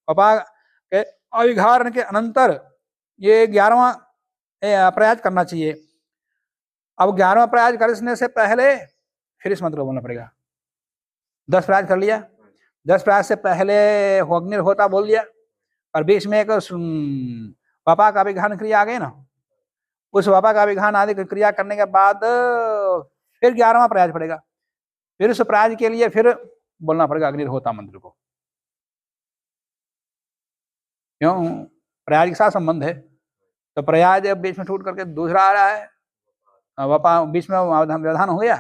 वापा के अभिघारण के अनंतर ये 11वां प्रयाज करना चाहिए। अब 11वां प्रयाज करने से पहले फिर इस मंत्र को बोलना पड़ेगा। 10 प्रयाज कर लिया, 10 प्रयाज से पहले अग्निर्होता बोल दिया, और बीच में एक वापा का अभिघान क्रिया आ गई ना, उस वापा का अभिघान आदि क्रिया करने के बाद फिर 11वां प्रयाज पड़ेगा, फिर उस प्रयाज के लिए फिर बोलना पड़ेगा अग्निर्होता मंत्र को। क्यों? प्रयाग के साथ संबंध है, तो प्रयाग बीच में छूट करके दूसरा आ रहा है, वपा बीच में व्यवधान हो गया।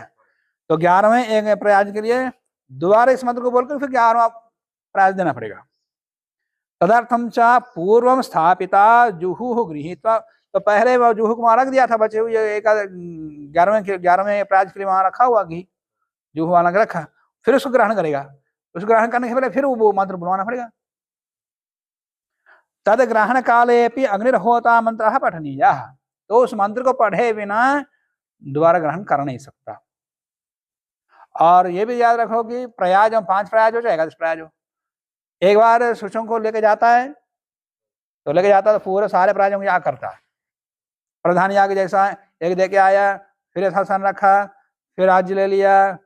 तो 11वें एक प्रयाग के लिए दोबारा इस मंत्र को बोलकर फिर 11वां प्रयाग देना पड़ेगा। तदर्थम च पूर्वम स्थापिता जुहू गृहीत्वा, तो पहले वो जुहू को वहां रख दिया था, बचे हुए एक 11वें प्रयाग के लिए वहां रखा हुआ घी, जुहू अलग रखा, फिर उसको ग्रहण करेगा। उसको ग्रहण करने के पहले फिर वो मंत्र बुलवाना पड़ेगा। तद ग्रहण काले भी अग्निर्होता मंत्र पठनीय, तो उस मंत्र को पढ़े बिना दोबारा ग्रहण कर नहीं सकता। और ये भी याद रखो कि प्रयाग 5 प्रयाग हो जाएगा, 10 प्रयाग हो, एक बार सूचों को लेके जाता है तो पूरे सारे प्रयागों को याद करता है। प्रधान याग जैसा एक दे के आया, फिर यथास्थान रखा, फिर आज ले लिया,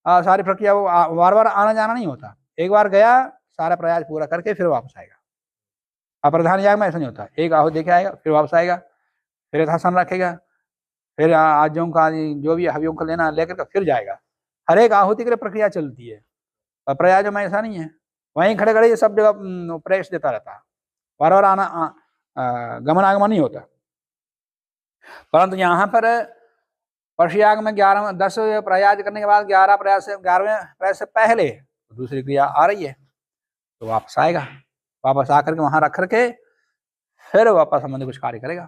सारी प्रक्रिया वो बार बार आना जाना नहीं होता, एक बार गया सारा प्रयाग पूरा करके फिर वापस आएगा। प्रधान याग में ऐसा नहीं होता, एक आहु देके आएगा फिर वापस आएगा, फिर यथास्थान रखेगा, फिर आज्यों का जो भी हवियों को लेना लेकर फिर जाएगा। हर एक आहुति के लिए प्रक्रिया चलती है, और प्रयाग में ऐसा नहीं है, वहीं खड़े खड़े ये सब जगह प्रवेश देता रहता है, बार बार आना गमनागमन नहीं होता। परंतु यहाँ पर पर्षयाग में 10 प्रयाग करने के बाद 11वें प्रयाग से पहले दूसरी क्रिया आ रही है, तो वापस आएगा, वापस आकर के वहां रख करके फिर वापस संबंधी कुछ कार्य करेगा।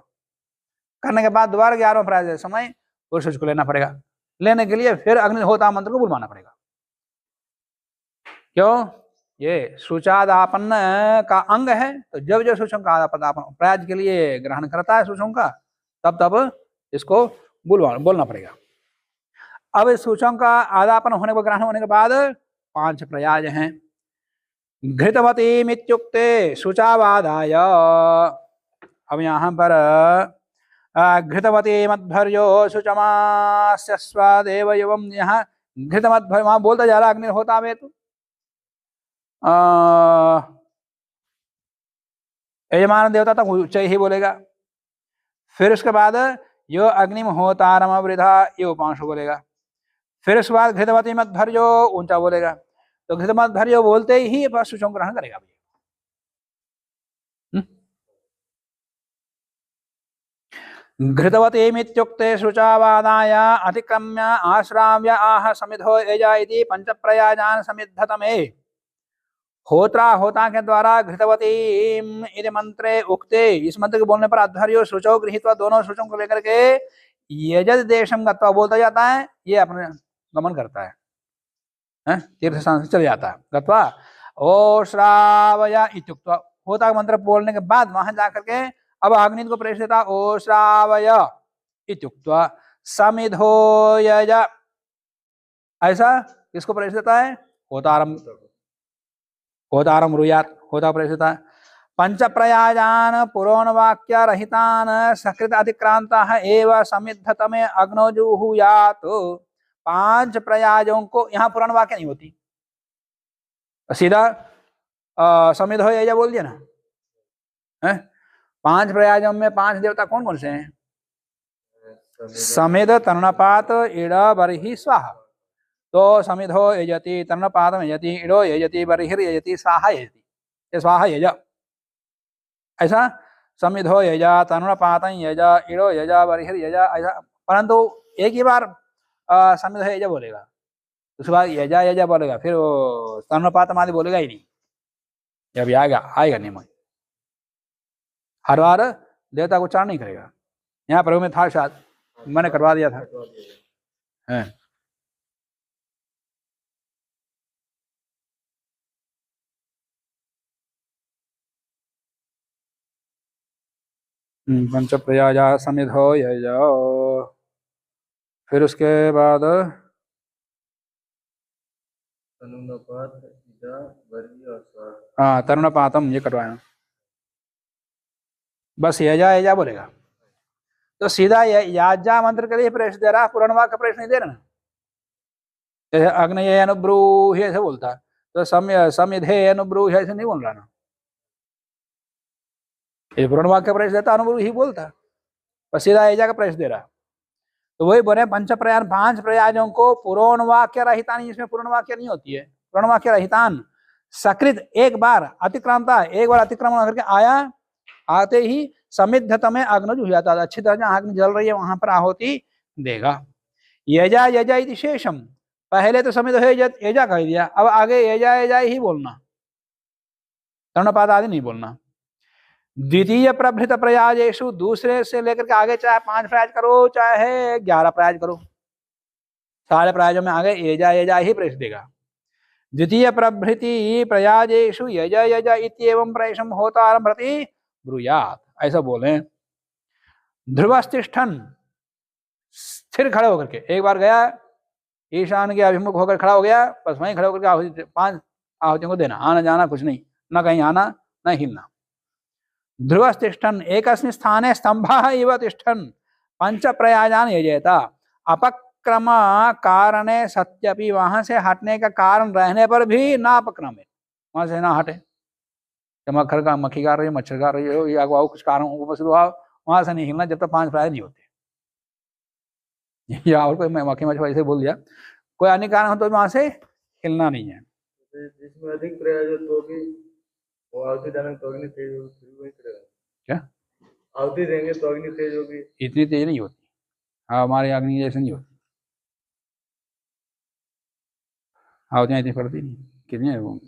करने के बाद दोबारा 11वें प्रयाग समय पुरुष को लेना पड़ेगा, लेने के लिए फिर अग्निहोता मंत्र को बुलवाना पड़ेगा। क्यों? ये सूचादापन का अंग है, तो जब जो सूचों का आदापन प्रयाग के लिए ग्रहण करता है सूचों का, तब इसको बोलना पड़ेगा। अब इस सूचों का आदापन होने को ग्रहण होने के बाद 5 प्रयाग हैं। घृतवती मित्युक्ते शुचावादाय, अब यहाँ पर घृतवती मध्वर्यो शुचमास्य स्वादेव एवं, यहाँ घृतमध्वर्य वहां बोलता जा रहा अग्निहोता में, तो यजमान देवता तक उच्च ही बोलेगा, फिर उसके बाद यो अग्निम होतारम वृथा ये उपांश बोलेगा, फिर उसके बाद घृतवती मध्वर्यो ऊंचा बोलेगा। तो घृतमध्वर्यो बोलते ही बस सूचों ग्रहण करेगा। घृतवती मित्युक्ते शुचावादाय अतिक्रम्य आश्राव्य आह समिधो यजा इति 5 प्रयाजान समिद्धतमे, होता के द्वारा घृतवती इति मंत्रे उक्ते, इस मंत्र के बोलने पर अध्वर्यो शुचो गृहीत्वा, दोनों शुचों को लेकर के यजद देशम गत्वा बोलता जाता है, ये अपने गमन करता है, तीर्थ स्थान से चले जाता है। गत्वा ओ श्रावया इत्युक्त्वा, होता मंत्र बोलने के बाद वहां जाकर के अब अग्नि को प्रवेश देता, ओ श्रावय इत्युक्त्वा समिधो यज, ऐसा किसको प्रवेश देता है? होतारम रुयात, होता प्रवेश देता है। 5 प्रयाजान पुरोन वाक्य रहितान सकृत अतिक्रांता एव समिद्धतमे अग्नो जुहुयात, 5 प्रयाजों को, यहाँ पुराण वाक्य नहीं होती, सीधा समिध हो यजा बोल दिया ना है? 5 प्रयाजों में 5 देवता कौन कौन से हैं? समिध तरुणपात इड़ बर्हि स्वाहा, तो समिधो यजति तरुणपातम यजति इड़ो यजति बर्हिर् यजति स्वाहा यजति, ये स्वाहा यज, ऐसा समिधो यजा तरुणपातम यज इड़ो यजा बर्हिर् यजा, ऐसा। परंतु एक ही बार समिधो यज बोलेगा, उसके बाद यजा यजा बोलेगा, फिर वो तरुणपातम आदि बोलेगा ही नहीं, जब आएगा नहीं, हर बार देवता को उच्चारण नहीं करेगा। यहाँ प्रयोग में था, शायद मैंने करवा दिया था, है। पंच प्रयाजा समिधो यजा, फिर उसके बाद हाँ तरुणपातम ये करवाया, बस यजा यजा बोलेगा, तो सीधा याजा मंत्र के लिए प्रवेश दे रहा, पुराणवा का प्रवेश नहीं दे रहा ना। जैसे अग्नये अनुब्रूहि ऐसे बोलता है, तो समिधे अनुब्रूहि ऐसे नहीं बोल रहा ना, ये पुराणवा का प्रवेश देता अनुब्रूहि बोलता, बस सीधा यजा का प्रवेश दे रहा। तो वही बोले 5 प्रयाज, 5 प्रयाजों को पुरोण वाक्य रहितान, इसमें पुराण वाक्य नहीं होती है, पुराण वाक्य रहितान सकृत एक बार अतिक्रांता, एक बार अतिक्रमण करके आया, आते ही समिद्धत में अग्न जुह जाता, अच्छी तरह जहां अग्नि जल रही है वहां पर आहुति देगा। यजा यजा इति शेषम, पहले तो समिध है यजा कह दिया, अब आगे यजा यजा ही बोलना, कर्णपाद आदि नहीं बोलना। द्वितीय प्रभृत प्रयाजेषु, दूसरे से लेकर के आगे चाहे 5 प्रयाज करो चाहे 11 प्रयाज करो, सारे प्रयाजों में आगे यजा यजा ही प्रवेश देगा। द्वितीय प्रभृति प्रयाजेषु यज यज इत्येवं प्रवेशम होतारं प्रति ब्रूयात्, ऐसा बोले। ध्रुवस्तिष्ठन्, स्थिर खड़े होकर के, एक बार गया ईशान के अभिमुख होकर खड़ा हो गया, बस वहीं खड़े होकर के आहुति 5 आहुतियों को देना, आना जाना कुछ नहीं, न कहीं आना न हिलना। ध्रुवस्तिष्ठन् एकस्मिन् स्थाने स्तंभः इव तिष्ठन् पंच प्रयाजान यजेता, अपक्रम कारणे सत्यपि, वहां से हटने का कारण रहने पर भी ना अपक्रमे, वहां से ना हटे। मक्खर का मक्खी काट रही है, मच्छर काट रही हो, या कुछ कारण उपस्थित हुआ, वहां से नहीं हिलना जब तक 5 प्रयाज नहीं होते। या और कोई मक्खी मच्छर ऐसे बोल दिया, कोई अन्य कारण हो तो वहां से हिलना नहीं है। जिसमें अधिक प्रयाज हो तो भी वो आहुति डालेंगे तो अग्नि तेज होगी, फिर वही करेगा। क्या आहुति देंगे तो अग्नि तेज होगी? इतनी तेज नहीं होती, हाँ हमारे अग्नि जैसे नहीं होती, आहुतियाँ इतनी पड़ती नहीं, कितनी है वो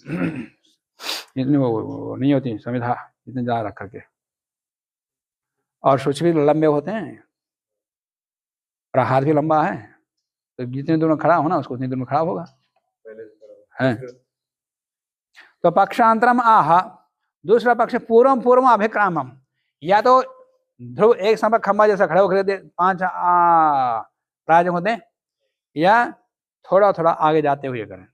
इतनी वो नहीं होती समिधा, इतने जा रख करके, और सूच भी लंबे होते हैं और हाथ भी लंबा है, तो जितने दूर में खड़ा हो ना उसको उतनी दूर में खड़ा होगा है। तो पक्षांतरम आह, दूसरा पक्ष पूर्वम पूर्वम अभिक्रामम, या तो ध्रुव एक समय खंबा जैसा खड़े होकर 5 प्रायोजक होते हैं, या थोड़ा थोड़ा आगे जाते हुए करें।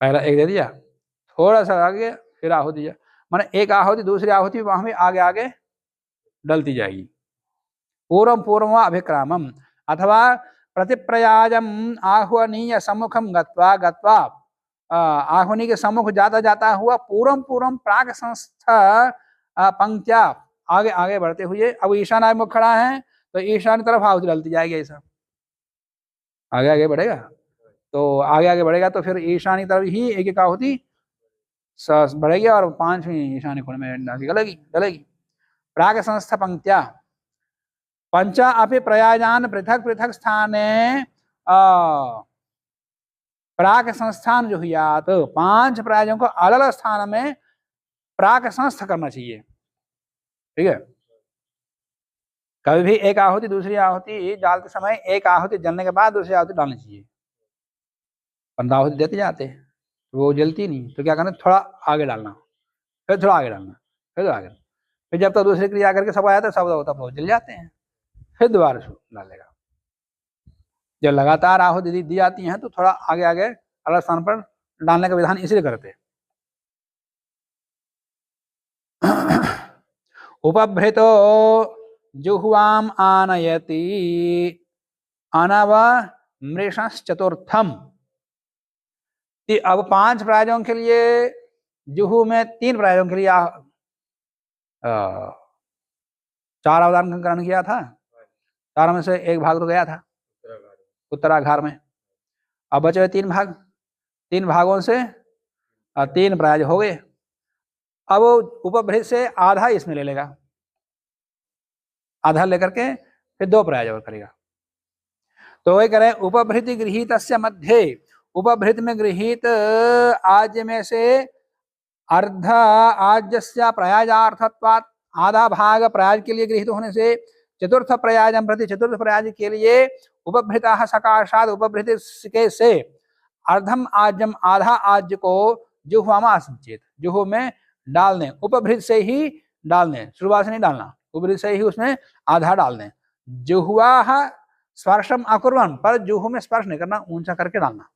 पहला एक दे दिया, थोड़ा सा आगे, फिर आहुति दिया, माने एक आहुति दूसरी आहुति वहां भी आगे आगे डलती जाएगी। पूर्वम पूर्वम अभिक्रामम, अथवा प्रतिप्रयाजम आह्वनीय सम्मुखम गत्वा गत्वा, आह्वनी के सम्मुख जाता जाता हुआ पूर्वम पूर्वम प्राग संस्थ पंक्त्या, आगे आगे बढ़ते हुए, अब ईशानाभिमुख खड़ा है तो ईशान तरफ आहुति डलती जाएगी, ऐसा आगे आगे बढ़ेगा, तो आगे आगे बढ़ेगा तो फिर ईशानी तरफ ही एक एक आहुति बढ़ेगी और 5वीं ईशानी कोण में डलेगी। प्राग संस्थ पंक्त्या पंचा अपि प्रयाजान पृथक पृथक स्थाने प्राक संस्थान जो हुआ, तो 5 प्रयाजों को अलग अलग स्थान में प्राक संस्थ करना चाहिए, ठीक है। कभी भी एक आहुति दूसरी आहुति डालते समय एक आहुति जलने के बाद दूसरी आहुति डालनी चाहिए, 15 आहुति देते जाते तो वो जलती नहीं, तो क्या करना, थोड़ा आगे डालना, फिर थोड़ा आगे डालना, फिर आगे, फिर जब तक दूसरी क्रिया करके सब आया तो सब तब जल जाते हैं, फिर दोबारा डालेगा। जब लगातार आहुति दी जाती हैं तो थोड़ा आगे आगे अलग स्थान पर डालने का विधान इसलिए करते। उपभृतो जुह्वाम आनयति अनव मृषश्चतुर्थम, अब 5 प्रयाजों के लिए जुहू में 3 प्रयाजों के लिए 4 अवदान का ग्रहण किया था, 4 में से एक भाग तो गया था उत्तराघार में, अब बचे हुए 3 भाग, 3 भागों से 3 प्रयाज हो गए। अब उपभृत से आधा इसमें ले लेगा, आधा लेकर के फिर 2 प्रयाज और करेगा, तो वही करें उपभृति गृहीत मध्य, उपभृत में गृहीत आज्य में से अर्ध आज्यस्य प्रयाजार्थत्वात्, आधा भाग प्रयाज के लिए गृहीत होने से चतुर्थ प्रयाजम प्रति, चतुर्थ प्रयाज के लिए उपभृतः सकाशाद, उपभृत के से अर्धम आज्यम, आधा आज्य को जुह्वामा संचेत, जुह्व में डालने, उपभृत से ही डालने, शुरुआत से नहीं डालना, उपभृत से ही उसमें आधा डालने। जुह्वा स्पर्शम अकुर्वन्, पर जुह्व में स्पर्श नहीं करना, ऊंचा करके डालना,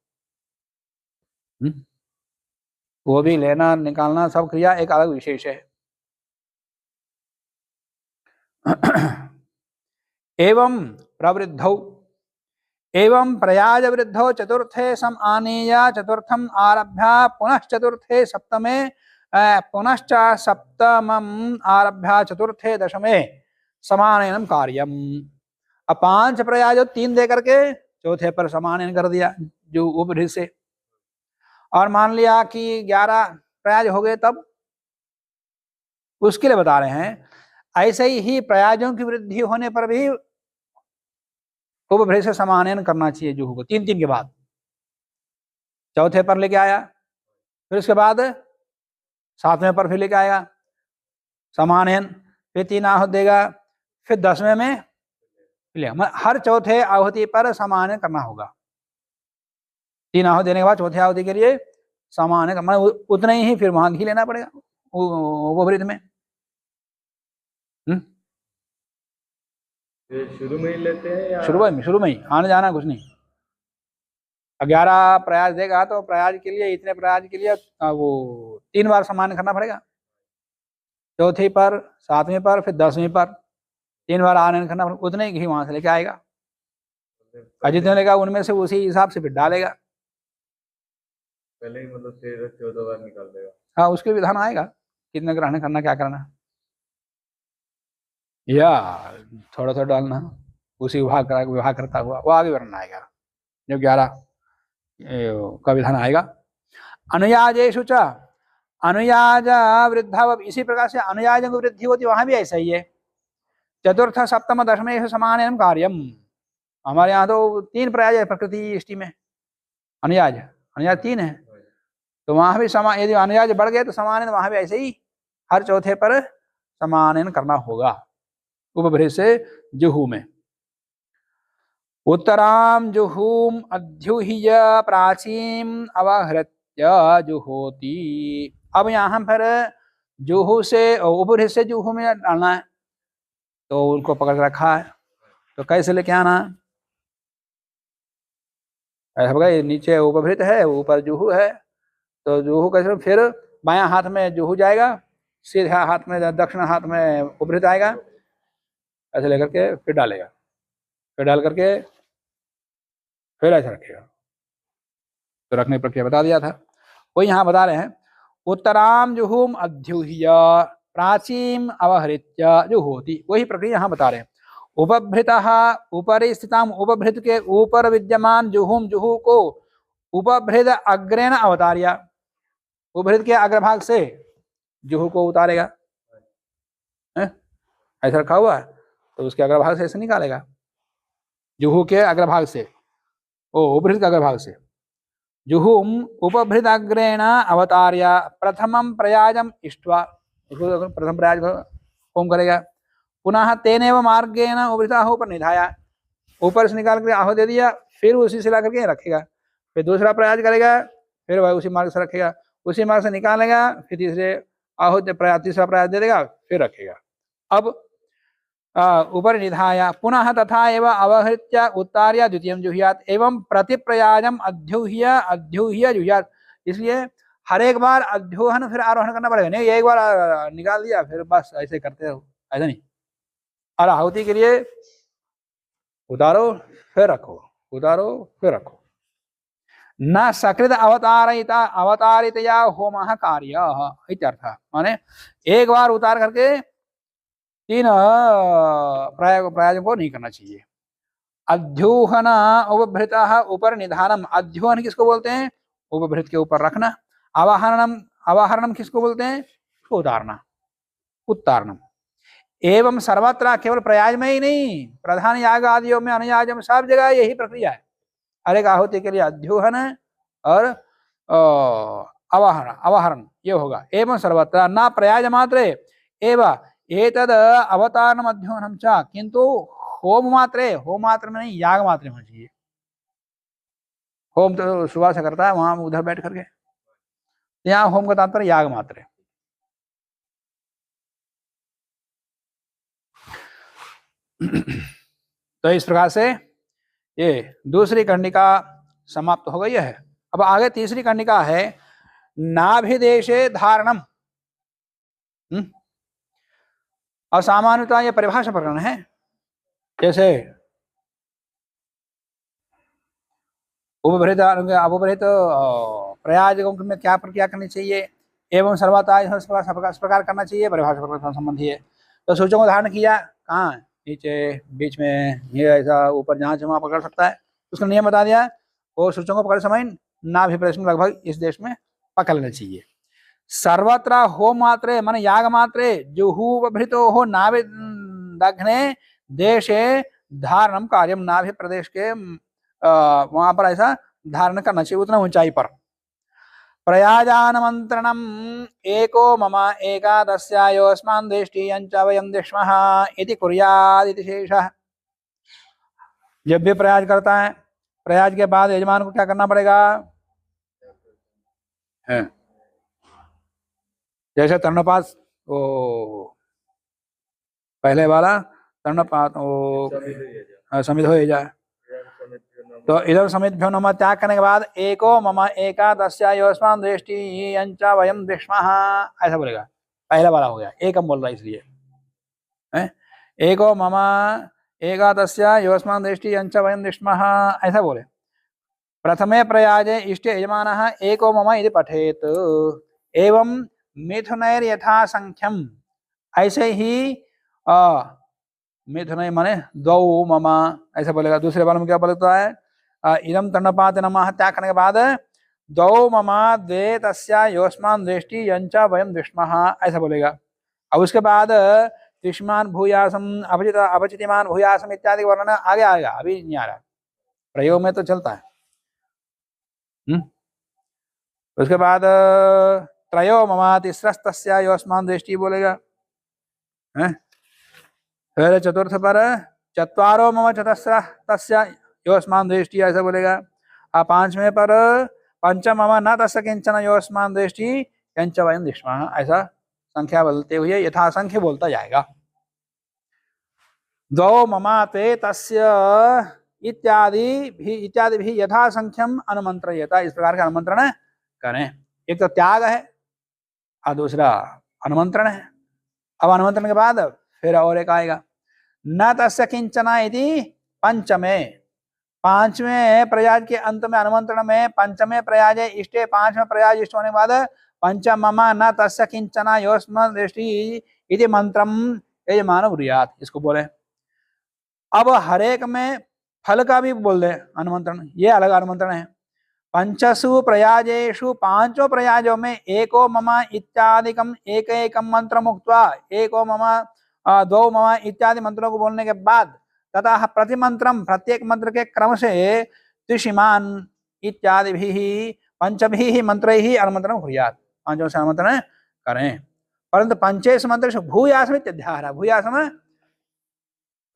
वो भी लेना निकालना सब क्रिया एक अलग विशेष है। एवं प्रवृद्धौ, एवं प्रयाज वृद्धौ चतुर्थे सम आनीय चतुर्थम आरभ्य पुनश्च चतुर्थे सप्तमे, पुनश्च सप्तमम आरभ्य चतुर्थे दशमे समानयनम कार्यम। अब 5 प्रयाज 3 दे करके चौथे पर समानयन कर दिया जो उपभृत से, और मान लिया कि 11 प्रयाज हो गए, तब उसके लिए बता रहे हैं ऐसे ही प्रयाजों की वृद्धि होने पर भी उपभृत से समानयन करना चाहिए जुहू को, 3 के बाद। चौथे पर लेके आया, फिर उसके बाद 7वें पर फिर लेके आएगा समानयन, फिर 3 आहुति देगा, फिर 10वें में हर चौथे आहुति पर समानयन करना होगा। 3 आहुति देने के बाद चौथे आहुति के लिए समानयन करना, उतना ही फिर वहां घी लेना पड़ेगा उपभृत में। शुरू में ही लेते हैं या शुरू में ही, आने जाना कुछ नहीं। 11 प्रयास देगा तो प्रयास के लिए, इतने प्रयास के लिए वो 3 बार सम्मान करना पड़ेगा, चौथी पर, 7वें पर, फिर 10वें पर 3 बार आनयन करना पड़ेगा। उतने ही घी वहां से लेके आएगा, जितने लेगा उनमें से उसी हिसाब से फिर डालेगा। पहले ही मतलब 13-14 बार निकाल देगा। हाँ, उसके विधान आएगा कितने ग्रहण करना, क्या करना, या थोड़ा थोड़ा डालना, उसी विभाग करता हुआ वो आगे वर्णन आएगा जो 11 का विधान आएगा। अनुयाजेषु च अनुयाज वृद्धा, इसी प्रकार से अनुयाजों की वृद्धि होती, वहां भी ऐसा ही है। चतुर्थ सप्तम दशमेश समानयन कार्यम, हमारे यहाँ तो 3 प्रयाज है प्रकृति इष्टि में, अनुयाज 3 है, तो वहां भी यदि अनुयाज बढ़ गए तो समानयन वहां भी ऐसे ही हर चौथे पर समानयन करना होगा उपभृत से जुहू में। उत्तराम जुहूम अध्युह्य प्राचीम अवहृत्य जुहोति, अब यहाँ पर जुहू से उपभृत से जुहू में डालना है, तो उनको पकड़ रखा है, तो कैसे लेके आना, ऐसा होगा, नीचे उपभृत है, ऊपर जुहू है, तो जुहू कैसे, फिर बायां हाथ में जुहू जाएगा, सीधा हाथ में, दक्षिण हाथ में उपभृत आएगा, ऐसे लेकर के फिर डालेगा, फिर डाल करके फिर ऐसा रखेगा। तो रखने प्रक्रिया बता दिया था, वही यहाँ बता रहे हैं। उत्तराम जुहूम अध्युह्य प्राचीम अवहृत्य जुहोति, वही प्रक्रिया यहाँ बता रहे हैं। उपभृतः ऊपरी स्थिताम, उपभृत के ऊपर विद्यमान जुहूम, जुहू को उपभृत अग्रेण अवतार्य, उपभृत के अग्रभाग से जुहू को उतारेगा, ऐसा रखा हुआ है, तो उसके अग्रभाग से ऐसे निकालेगा, जुहू के अग्रभाग से, उपभृत के अग्रभाग से। जुहूम उपभृत अग्रेण अवतार्य प्रथमम प्रयाजम इष्ट्वा, प्रथम प्रयाज होम करेगा, पुनः तेनेव मार्गेण उपभृता ऊपर निधाया, ऊपर से निकाल कर आहो दे दिया, फिर उसी से ला करके रखेगा, फिर दूसरा प्रयाज करेगा, फिर वह उसी मार्ग से रखेगा, उसी मार्ग से निकालेगा, फिर तीसरा प्रयाज दे देगा, फिर रखेगा। अब ऊपर निधाया पुनः तथा एव अवहृत्य उत्तार्य द्वितीयं जुह्यात् एवं प्रतिप्रयाजम अध्युह्य जुह्यात्, इसलिए हर एक बार अध्योहन फिर आरोहण करना पड़ेगा, नहीं एक बार निकाल दिया फिर बस ऐसे करते रहो, ऐसा नहीं। और आहुति के लिए उतारो फिर रखो, उतारो फिर रखो, न सकृत अवतारितया होमः कार्यः इत्यर्थ, माने एक बार उतार करके 3 प्रयाजों को नहीं करना चाहिए। अध्योहन उपभृतः ऊपर निधानम, अध्योहन किसको बोलते हैं, उपभृत के ऊपर रखना। अवहरणम किसको बोलते हैं, उतारना, उत्तारणम। एवं सर्वत्र, केवल प्रयाज में ही नहीं, प्रधान याग आदियों में, अनुयाज में, सब जगह यही प्रक्रिया है। हर एक आहुति के लिए अध्योहन और अवहरण ये होगा। एवं सर्वत्र न प्रयाज मात्रे एवं एतद अवतारणम अध्योहनम च, किंतु होम मात्र में नहीं, याग मात्र होना चाहिए। होम तो सुबह से करता है वहां उधर बैठ करके, यहाँ होम का तात्पर्य याग मात्र है। तो इस प्रकार से ये दूसरी कंडिका समाप्त हो गई है। अब आगे तीसरी कंडिका है नाभिदेशे धारणम। और सामान्यतः ये परिभाषा प्रकरण है, जैसे उपभृत प्रयाजों में क्या प्रक्रिया करनी चाहिए, एवं सर्वथा इस प्रकार करना चाहिए, परिभाषा प्रकरण संबंधी है। तो सूचों को धारण किया, कहाँ, नीचे, बीच में, ये ऐसा ऊपर जहाँ जहाँ पकड़ सकता है उसका नियम बता दिया। वो सूचों को पकड़ समय नाभि प्रदेश में लगभग इस देश में पकड़ लेना चाहिए। सर्वत्र हो मात्रे मन याग मात्रे जुहूवभृतो हो नाभि दघ्ने देशे धारणम कार्यम। नाभि प्रदेश के वहां पर ऐसा धारण करना चाहिए उतना ऊंचाई पर। प्रयाजानमंत्रणम एको मम एकादस्यायोस्मान् देष्टियं च वयं दिष्मः इति कुर्यात् इति शेषः। जब भी प्रयाज करता है, प्रयाज के बाद यजमान को क्या करना पड़ेगा है? जैसे तर्णपात, ओ पहले वाला तर्णपात ओ समित हो जाए, तो इधर समित भ्यो नमः त्याग करने के बाद एको मम एकादस्यायोस्मान् देष्टियं च वयं दिष्मः ऐसा बोलेगा। पहला वाला हो गया, एकम बोल रहा है इसलिए है? एको मम एकादस्यायोस्मान् देष्टियं च वयं दिष्मः ऐसा बोले। प्रथमे प्रयाजे इष्टे यजमानः एको मम इति पठेत। एवं मिथुनैर यथा संख्यम, ऐसे ही मिथुनय माने द्वौ मम ऐसा बोलेगा। दूसरे बार में क्या बोलता है? इदम तर्णपात नमः त्याग करने के बाद द्वौ मम द्वे तस्या योस्मान् देष्टि यंच वयं दिष्मः ऐसा बोलेगा। अब उसके बाद तिष्मान भूयासम अपचितिमान भूयासम इत्यादि वर्णन आगे आएगा, अभी नहीं आ रहा, प्रयोग में तो चलता है। उसके बाद त्रयो मम तिस्रस्तस्या योस्मान् देष्टि बोलेगा है? फिर चतुर्थ पर चत्वारो मम चतस्र तस्या योस्मान् देष्टि ऐसा बोलेगा। पांचवें पर पंचम मम न तस्य किंचन योस्मान् देष्टि यंच वयं दिष्मः ऐसा संख्या बोलते हुए यथा संख्य बोलता जाएगा। द्वौ मम ते तस्य इत्यादि भी यथा संख्यम अनुमंत्रयेत, इस प्रकार का अनुमंत्रण करें। एक तो त्याग है और दूसरा अनुमंत्रण है। अब अनुमंत्रण के बाद फिर और एक आएगा, न तस्य किंचना इति पंचमे, पांचवें प्रयाज के अंत में अनुमंत्रण में पंचमे प्रयाज इष्टे, पांचवें प्रयाज इष्ट होने के बाद पंचमम न तस्य किंचना योस्मान् देष्टि इति मंत्रम यजमान ब्रूयात् इसको बोले। अब हरेक में फल का भी बोल दे अनुमंत्रण, ये अलग अनुमंत्रण है। पंचसु प्रयाजेषु, पांचों प्रयाजों में एको मम इत्यादिकम एक एकम मंत्र मुक्त्वा, एको मम द्वौ मम इत्यादि मंत्रों को बोलने के बाद तथा प्रतिमंत्रम प्रत्येक मंत्र के क्रम से त्रिशिमान इत्यादि भी पंचभी ही मंत्र ही अनुमंत्रण भूयात्, पांचों से अनुमंत्रण करें। परंतु पंचेश मंत्र भूयासम इत्याहार, भूयासम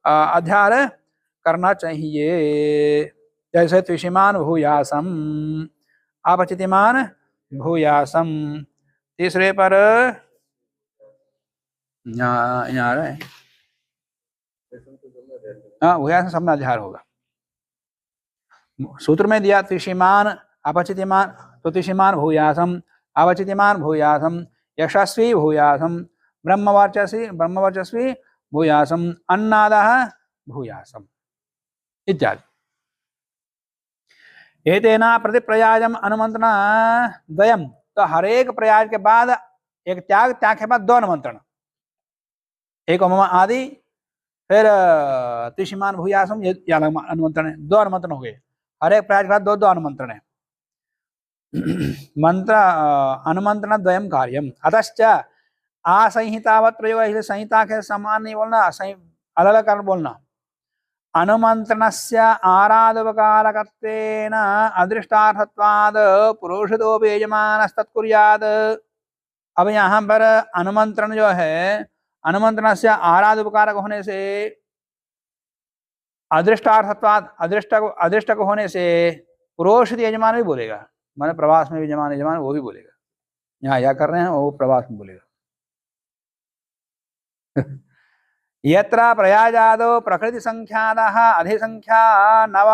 अध्यार करना चाहिए। जैसे त्रिशिमान भूयासम, अपचितिमान भूयासम। तीसरे पर यहाँ रहे, हाँ भूयासम सब में अध्यार होगा। सूत्र में दिया त्रिशिमान अपचितिमान, तो त्रिशिमान भूयासम, अपचितिमान भूयासम, यशस्वी भूयासम, ब्रह्मवर्चस्वी भूयासम, अन्नादः भूयासम इत्यादि। एतेना प्रति प्रयाजम अनुमंत्रण द्वयम, तो हर एक प्रयाज के बाद एक त्याग, त्याग के बाद दो अनुमंत्रण, एक मम आदि फिर त्रिशिमान भूयासम, ये अनुमंत्रण है। दो अनुमंत्रण हो गए, हर एक प्रयाज के बाद दो दो अनुमंत्रण है। मंत्र अनुमंत्रण द्वयम कार्यम। अतश्च असंहितावत् प्रयोग, इसलिए संहिता के समान नहीं बोलना, अलग अलग कारण बोलना। अनुमंत्रणस्य आराधोपकारकत्वेन अदृष्टार्थत्वाद पुरोषितोपि यजमानस्तत्कुर्यात्। अब यहाँ पर अनुमंत्रण जो है, अनुमंत्रणस्य आराधोपकारक होने से अदृष्टार्थत्वाद, अदृष्टक होने से पुरोषित यजमान भी बोलेगा, माने प्रवास में भी यजमान वो भी बोलेगा। यहाँ क्या कर रहे हैं वो प्रवास में बोलेगा। यत्र प्रयाजादो प्रकृति संख्यादः अधिसंख्या नव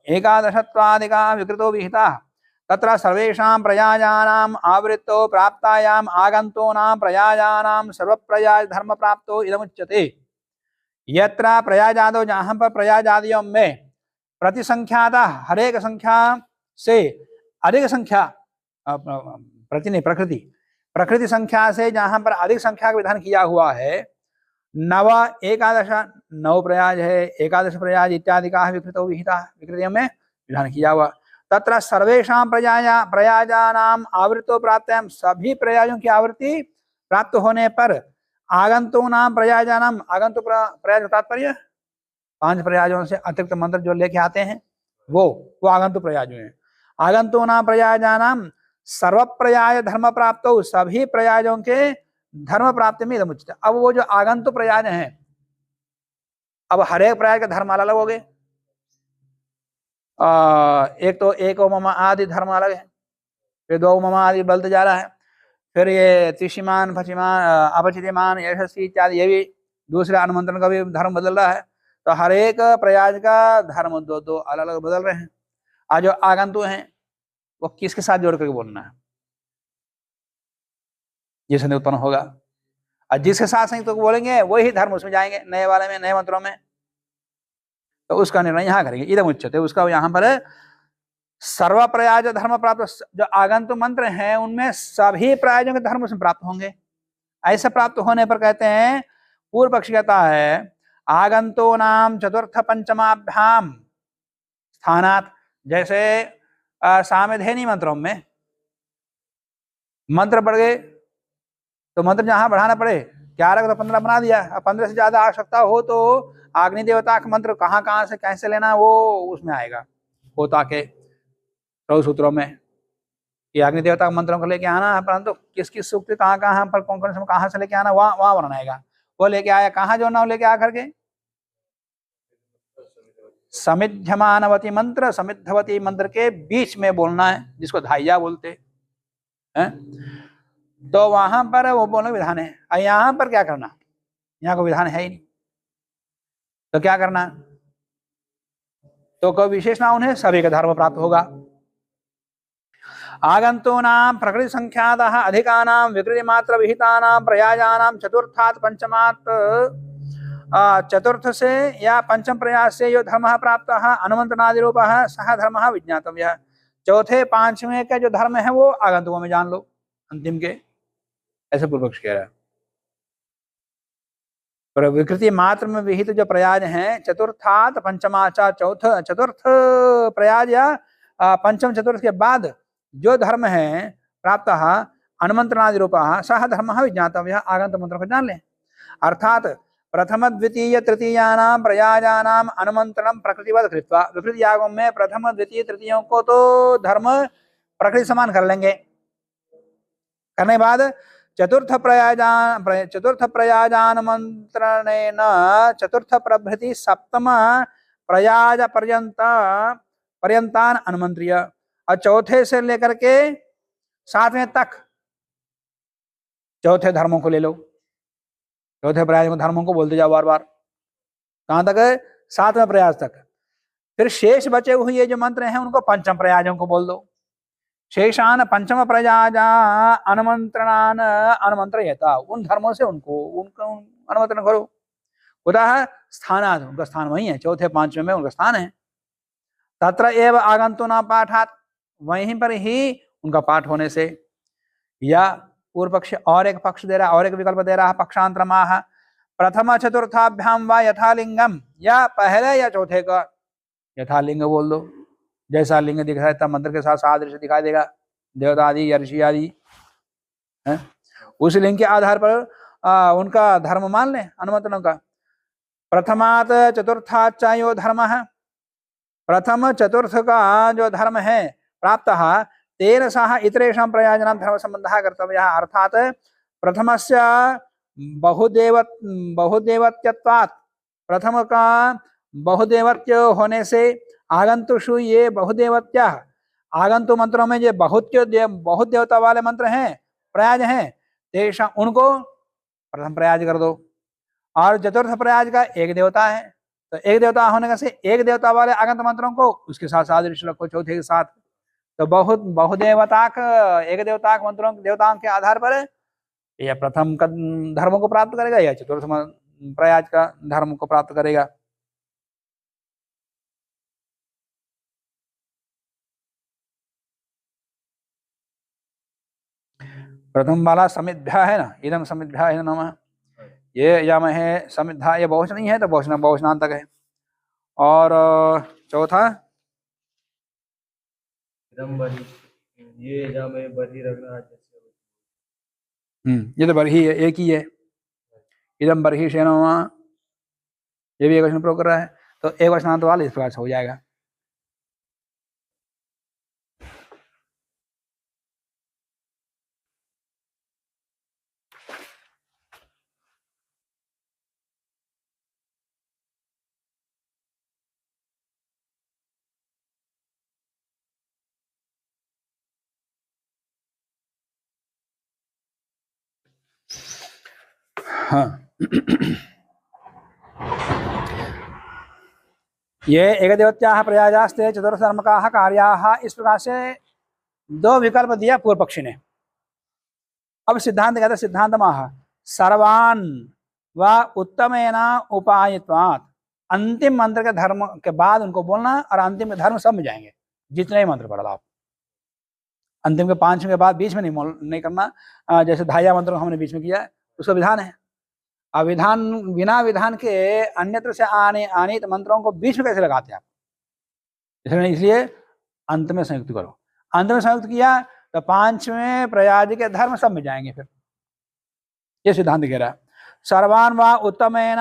एकादशत्वादिका विकृतो विहिता, तत्र सर्वेषां प्रयाजानाम् आवृत्तो प्राप्तायाम् आगन्तूनां प्रयाजानां सर्वप्रयाज धर्म प्राप्तो इदमुच्यते। यत्र प्रयाजादो, जहाँ पर प्रयाजादियों में प्रतिसंख्याता हरेक संख्या से अधिक संख्या, प्रकृति संख्या से जहां पर अधिक संख्या का विधान किया हुआ है, नव एकादश, 9 प्रयाज है, एकादश प्रयाज इत्यादि का विकृतो विहिता, विकृतियों में विधान किया हुआ। तत्र सर्वेषां प्रयाजानाम आवृत्तो प्राप्त, सभी प्रयाजों की आवृत्ति प्राप्त होने पर आगंतूनाम प्रयाजानाम, आगंतु प्रयाज का तात्पर्य 5 प्रयाजों से अतिरिक्त मंत्र जो लेके आते हैं वो आगंतु प्रयाज हैं। आगंतूनाम प्रयाजानाम सर्व प्रयाज धर्म प्राप्त, सभी प्रयाजों के धर्म प्राप्ति में इदम उच्यते। अब वो जो आगंतु प्रयाज हैं, अब हर एक प्रयाज का धर्म अलग हो गए। एक तो एक मम आदि धर्म अलग है, फिर 2 मम आदि बदलते जा रहा है, फिर ये त्रिशिमान पचिमान अपचितिमान यशस्वी इत्यादि ये भी दूसरे अनुमंत्रण का भी धर्म बदल रहा है। तो हर एक प्रयाज का धर्म 2 अलग अलग बदल रहे हैं। आज जो आगंतु हैं वो किसके साथ जोड़ करके बोलना है, ये संदेह उत्पन्न होगा। और जिसके साथ संयुक्त बोलेंगे वही धर्म उसमें जाएंगे, नए वाले में, नए मंत्रों में। तो उसका निर्णय यहाँ करेंगे, इदम उच्यते। उसका यहाँ पर सर्व प्रयाज धर्म प्राप्त, जो आगंतु मंत्र हैं उनमें सभी प्रयाजों के धर्म उसमें प्राप्त होंगे। ऐसा प्राप्त होने पर कहते हैं, पूर्व पक्ष कहता है आगंतो नाम चतुर्थ पंचमाभ्याम स्थानात, जैसे सामधेनी मंत्रों में मंत्र बढ़ गए तो मंत्र जहां बढ़ाना पड़े 11 को तो 15 बना दिया। अब 15 से ज्यादा आवश्यकता हो तो अग्नि देवता का मंत्र कहाँ से कैसे लेना वो उसमें आएगा, होता के सूत्रों में कि अग्नि देवता के मंत्रों को लेके आना है, परंतु किस किस सूक्त कहाँ पर कौन से कहाँ से लेके आना वहां वर्णन आएगा। वो लेके आया कहाँ जोड़ना, वो लेके आ करके समिध्यमानवती मंत्र, समिद्धवती मंत्र के बीच में बोलना है, जिसको धाइया बोलते हैं। तो वहां पर वो बोलने विधान है। और यहाँ पर क्या करना, यहाँ को विधान है ही नहीं, तो क्या करना, तो कोई विशेष ना, उन्हें सभी का धर्म प्राप्त होगा। आगंतूनां प्रकृति संख्यातः अधिकानां विकृति मात्र विहितानां प्रयाजानां चतुर्थात् पंचमात्, चतुर्थ से या पंचम प्रयास से जो धर्म प्राप्त अनुमंत्रणादि रूप सह धर्म विज्ञातव्य। चौथे पांचवें का जो धर्म है वो आगंतुकों में जान लो, अंतिम के, ऐसे पूर्व पक्ष कह रहा है। पर विकृति मात्र में विहित जो प्रयाज हैं चतुर्थात् पंचमाचा, चतुर्थ प्रयाज या पंचम चतुर्थ के बाद जो धर्म है प्राप्त अनुमंत्रणादि रूप सह धर्म विज्ञातव्य, आगंत मंत्र को जान लें। अर्थात प्रथम द्वितीय तृतीयानां प्रयाजानां अनुमंत्रणं प्रकृतिवत कृत्वा, विपरीत यागों में प्रथम द्वितीय तृतीयों को तो धर्म प्रकृति समान कर लेंगे, करने बाद चतुर्थ प्रयाजानुमंत्रणेन चतुर्थ प्रभृति सप्तम प्रयाज पर्यंतान अनुमंत्रिय, और चौथे से लेकर के 7वें तक चौथे धर्मों को ले लो, चौथे प्रयाज को धर्मों को बोलते जाओ बार बार, कहां तक है, 7वें प्रयाज तक। फिर शेष बचे हुए जो मंत्र हैं उनको पंचम प्रयाजों को बोल दो। शेषान पंचम प्रयाजा अनुमंत्रणान अनुमंत्रयता, उन धर्मों से उनका अनुमंत्रण करो। कुतः स्थानात्, उनका स्थान वही है, चौथे पांचवें में उनका स्थान है। तत्र एव आगंतुना पाठात्, वहीं पर ही उनका पाठ होने से। या पूर्व पक्ष और एक पक्ष दे रहा, और एक विकल्प दे रहा, पक्षांतरमाह प्रथम चतुर्थाभ्याम व यथालिंगम, या पहले या चौथे का यथालिंग बोल दो, जैसा लिंग दिख रहा है तब मंत्र के साथ सादृश्य दिखाई देगा, देवता आदि ऋषि आदि है, उस लिंग के आधार पर उनका धर्म मान लें अनुमंत्रणों का। प्रथमात चतुर्थाचा यो धर्म है, प्रथम चतुर्थ का जो धर्म है प्राप्त तेन सह इतरेषां प्रयाजनां धर्म संबंधः कर्तव्यः। अर्थात प्रथमस्य बहुदेवत्यत्वात्, प्रथम का बहुदेवत्य होने से आगंतुषु ये बहुदेवत्या, आगंतु मंत्रों में जो बहुत देवता वाले मंत्र हैं प्रयाज हैं तेषां, उनको प्रथम प्रयाज कर दो। और चतुर्थ प्रयाज का एक देवता है, तो एक देवता होने का से एक देवता वाले आगंत मंत्रों को उसके साथ सादृश्य रखो चौथे के साथ। तो बहुदेवताक एक देवताक मंत्रों देवताओं के आधार पर या प्रथम का धर्म को प्राप्त करेगा या चतुर्थ प्रयाज का धर्म को प्राप्त करेगा। प्रथम वाला समिद्भ्या है ना, इदम समिद्भ्या है नमः, ये यमहे समिद्धा, ये बहुवचन है तो बहुवचन बहुवचनांतक है। और चौथा इदम बरी, ये यम बरी रखना जैसे। ये तो बरही है, एक ही है। इदम बरही शेनो, ये भी एक वचन प्रयोग कर रहा है, तो एक वचनांत वाला इस प्रकार से हो जाएगा। हाँ ये एकदेवत्याः प्रयाजास्ते चतुर्धर्मकाः कार्याः, इस प्रकार से दो विकल्प दिया पूर्व पक्षी ने। अब सिद्धांत कहते सिद्धांतमाह सर्वान् व उत्तमेन उपायत्वात्, अंतिम मंत्र के धर्म के बाद उनको बोलना और अंतिम के धर्म सब में जाएंगे, जितने ही मंत्र पढ़ लो आप। अंतिम के 5 के बाद बीच में नहीं करना, जैसे धाया मंत्र को हमने बीच में किया, उसका विधान है। अविधान बिना विधान के अन्यत्र से आनीत मंत्रों को बीच में कैसे लगाते आप? इसलिए अंत में संयुक्त करो। अंत में संयुक्त किया तो 5वें प्रयाज के धर्म सब में जाएंगे फिर। ये सिद्धांत कह रहा है। सर्वान् वा उत्तमेन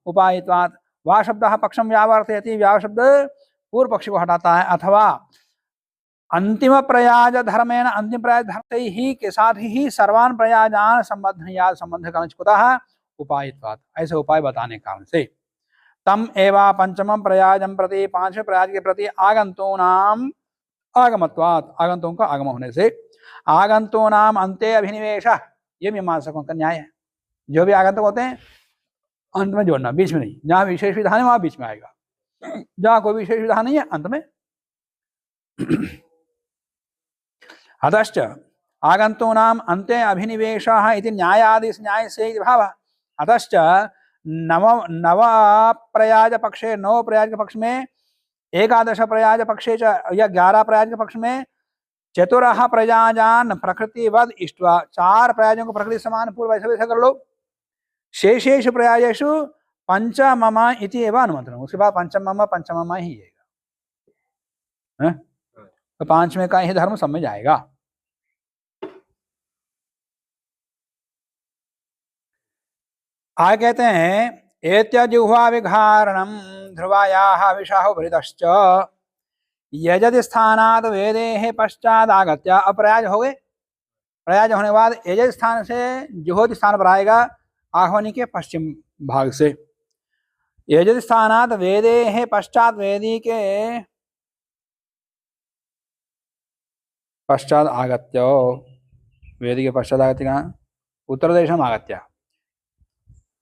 उपायित्वात्, वा शब्द पक्षम व्यावर्तयति, व्याव शब्द पूर्व पक्ष को हटाता है, अथवा अंतिम प्रयाज धर्मेण, अंतिम प्रयाज धर्म ही के साथ ही सर्वान प्रयाजान संबंध या संबंध का कुतः उपायत्वात्, ऐसे उपाय बताने के कारण से। तम एवा पंचमम प्रयाजम प्रति, 5वें प्रयाज के प्रति आगंतूनाम आगमत्वात्, आगंतुओं का आगम होने से। आगंतूनाम अंते अभिनिवेश, ये मीमांसकों का न्याय है। जो भी आगंतुक होते हैं अंत में जोड़ना, बीच में नहीं। जहां विशेष विधान है वहां बीच में आएगा, जहां कोई विशेष विधान नहीं है अंत में। अतश्च आगंतूनाम अंते अभिनिवेशः इति न्यायादिश न्याय से भावः। अतश्च नव प्रयाज पक्षे, 9 प्रयाज के पक्ष में, 11 प्रयाज पक्षे या 11 प्रयाज के पक्ष में, चतुरः प्रयाजान प्रकृतिवद इष्ट्वा, 4 प्रयाजों को प्रकृति समान पूर्व ऐसे वैसे कर लो। शेषेषु प्रयाजेषु पंचमम इति एव अनुमंत्रण, उसके बाद पंचमम ही है, तो 5वें का ही धर्म समझ आएगा। आगे कहते हैं एत्यजुह्वा विघारणम ध्रुवायाः विशाहो भृतश्च यजद स्थानात् वेदेः पश्चात् आगत्य। अब प्रयाज हो गए, प्रयाज होने के बाद यजद स्थान से जुहोति स्थान पर आएगा, आह्वनी के पश्चिम भाग से। यजद स्थानात् वेदेः पश्चात्, वेदी के पश्चात् आगत्य, वेदी के पश्चात आगत्य कहाँ? उत्तर देशम आगत्य,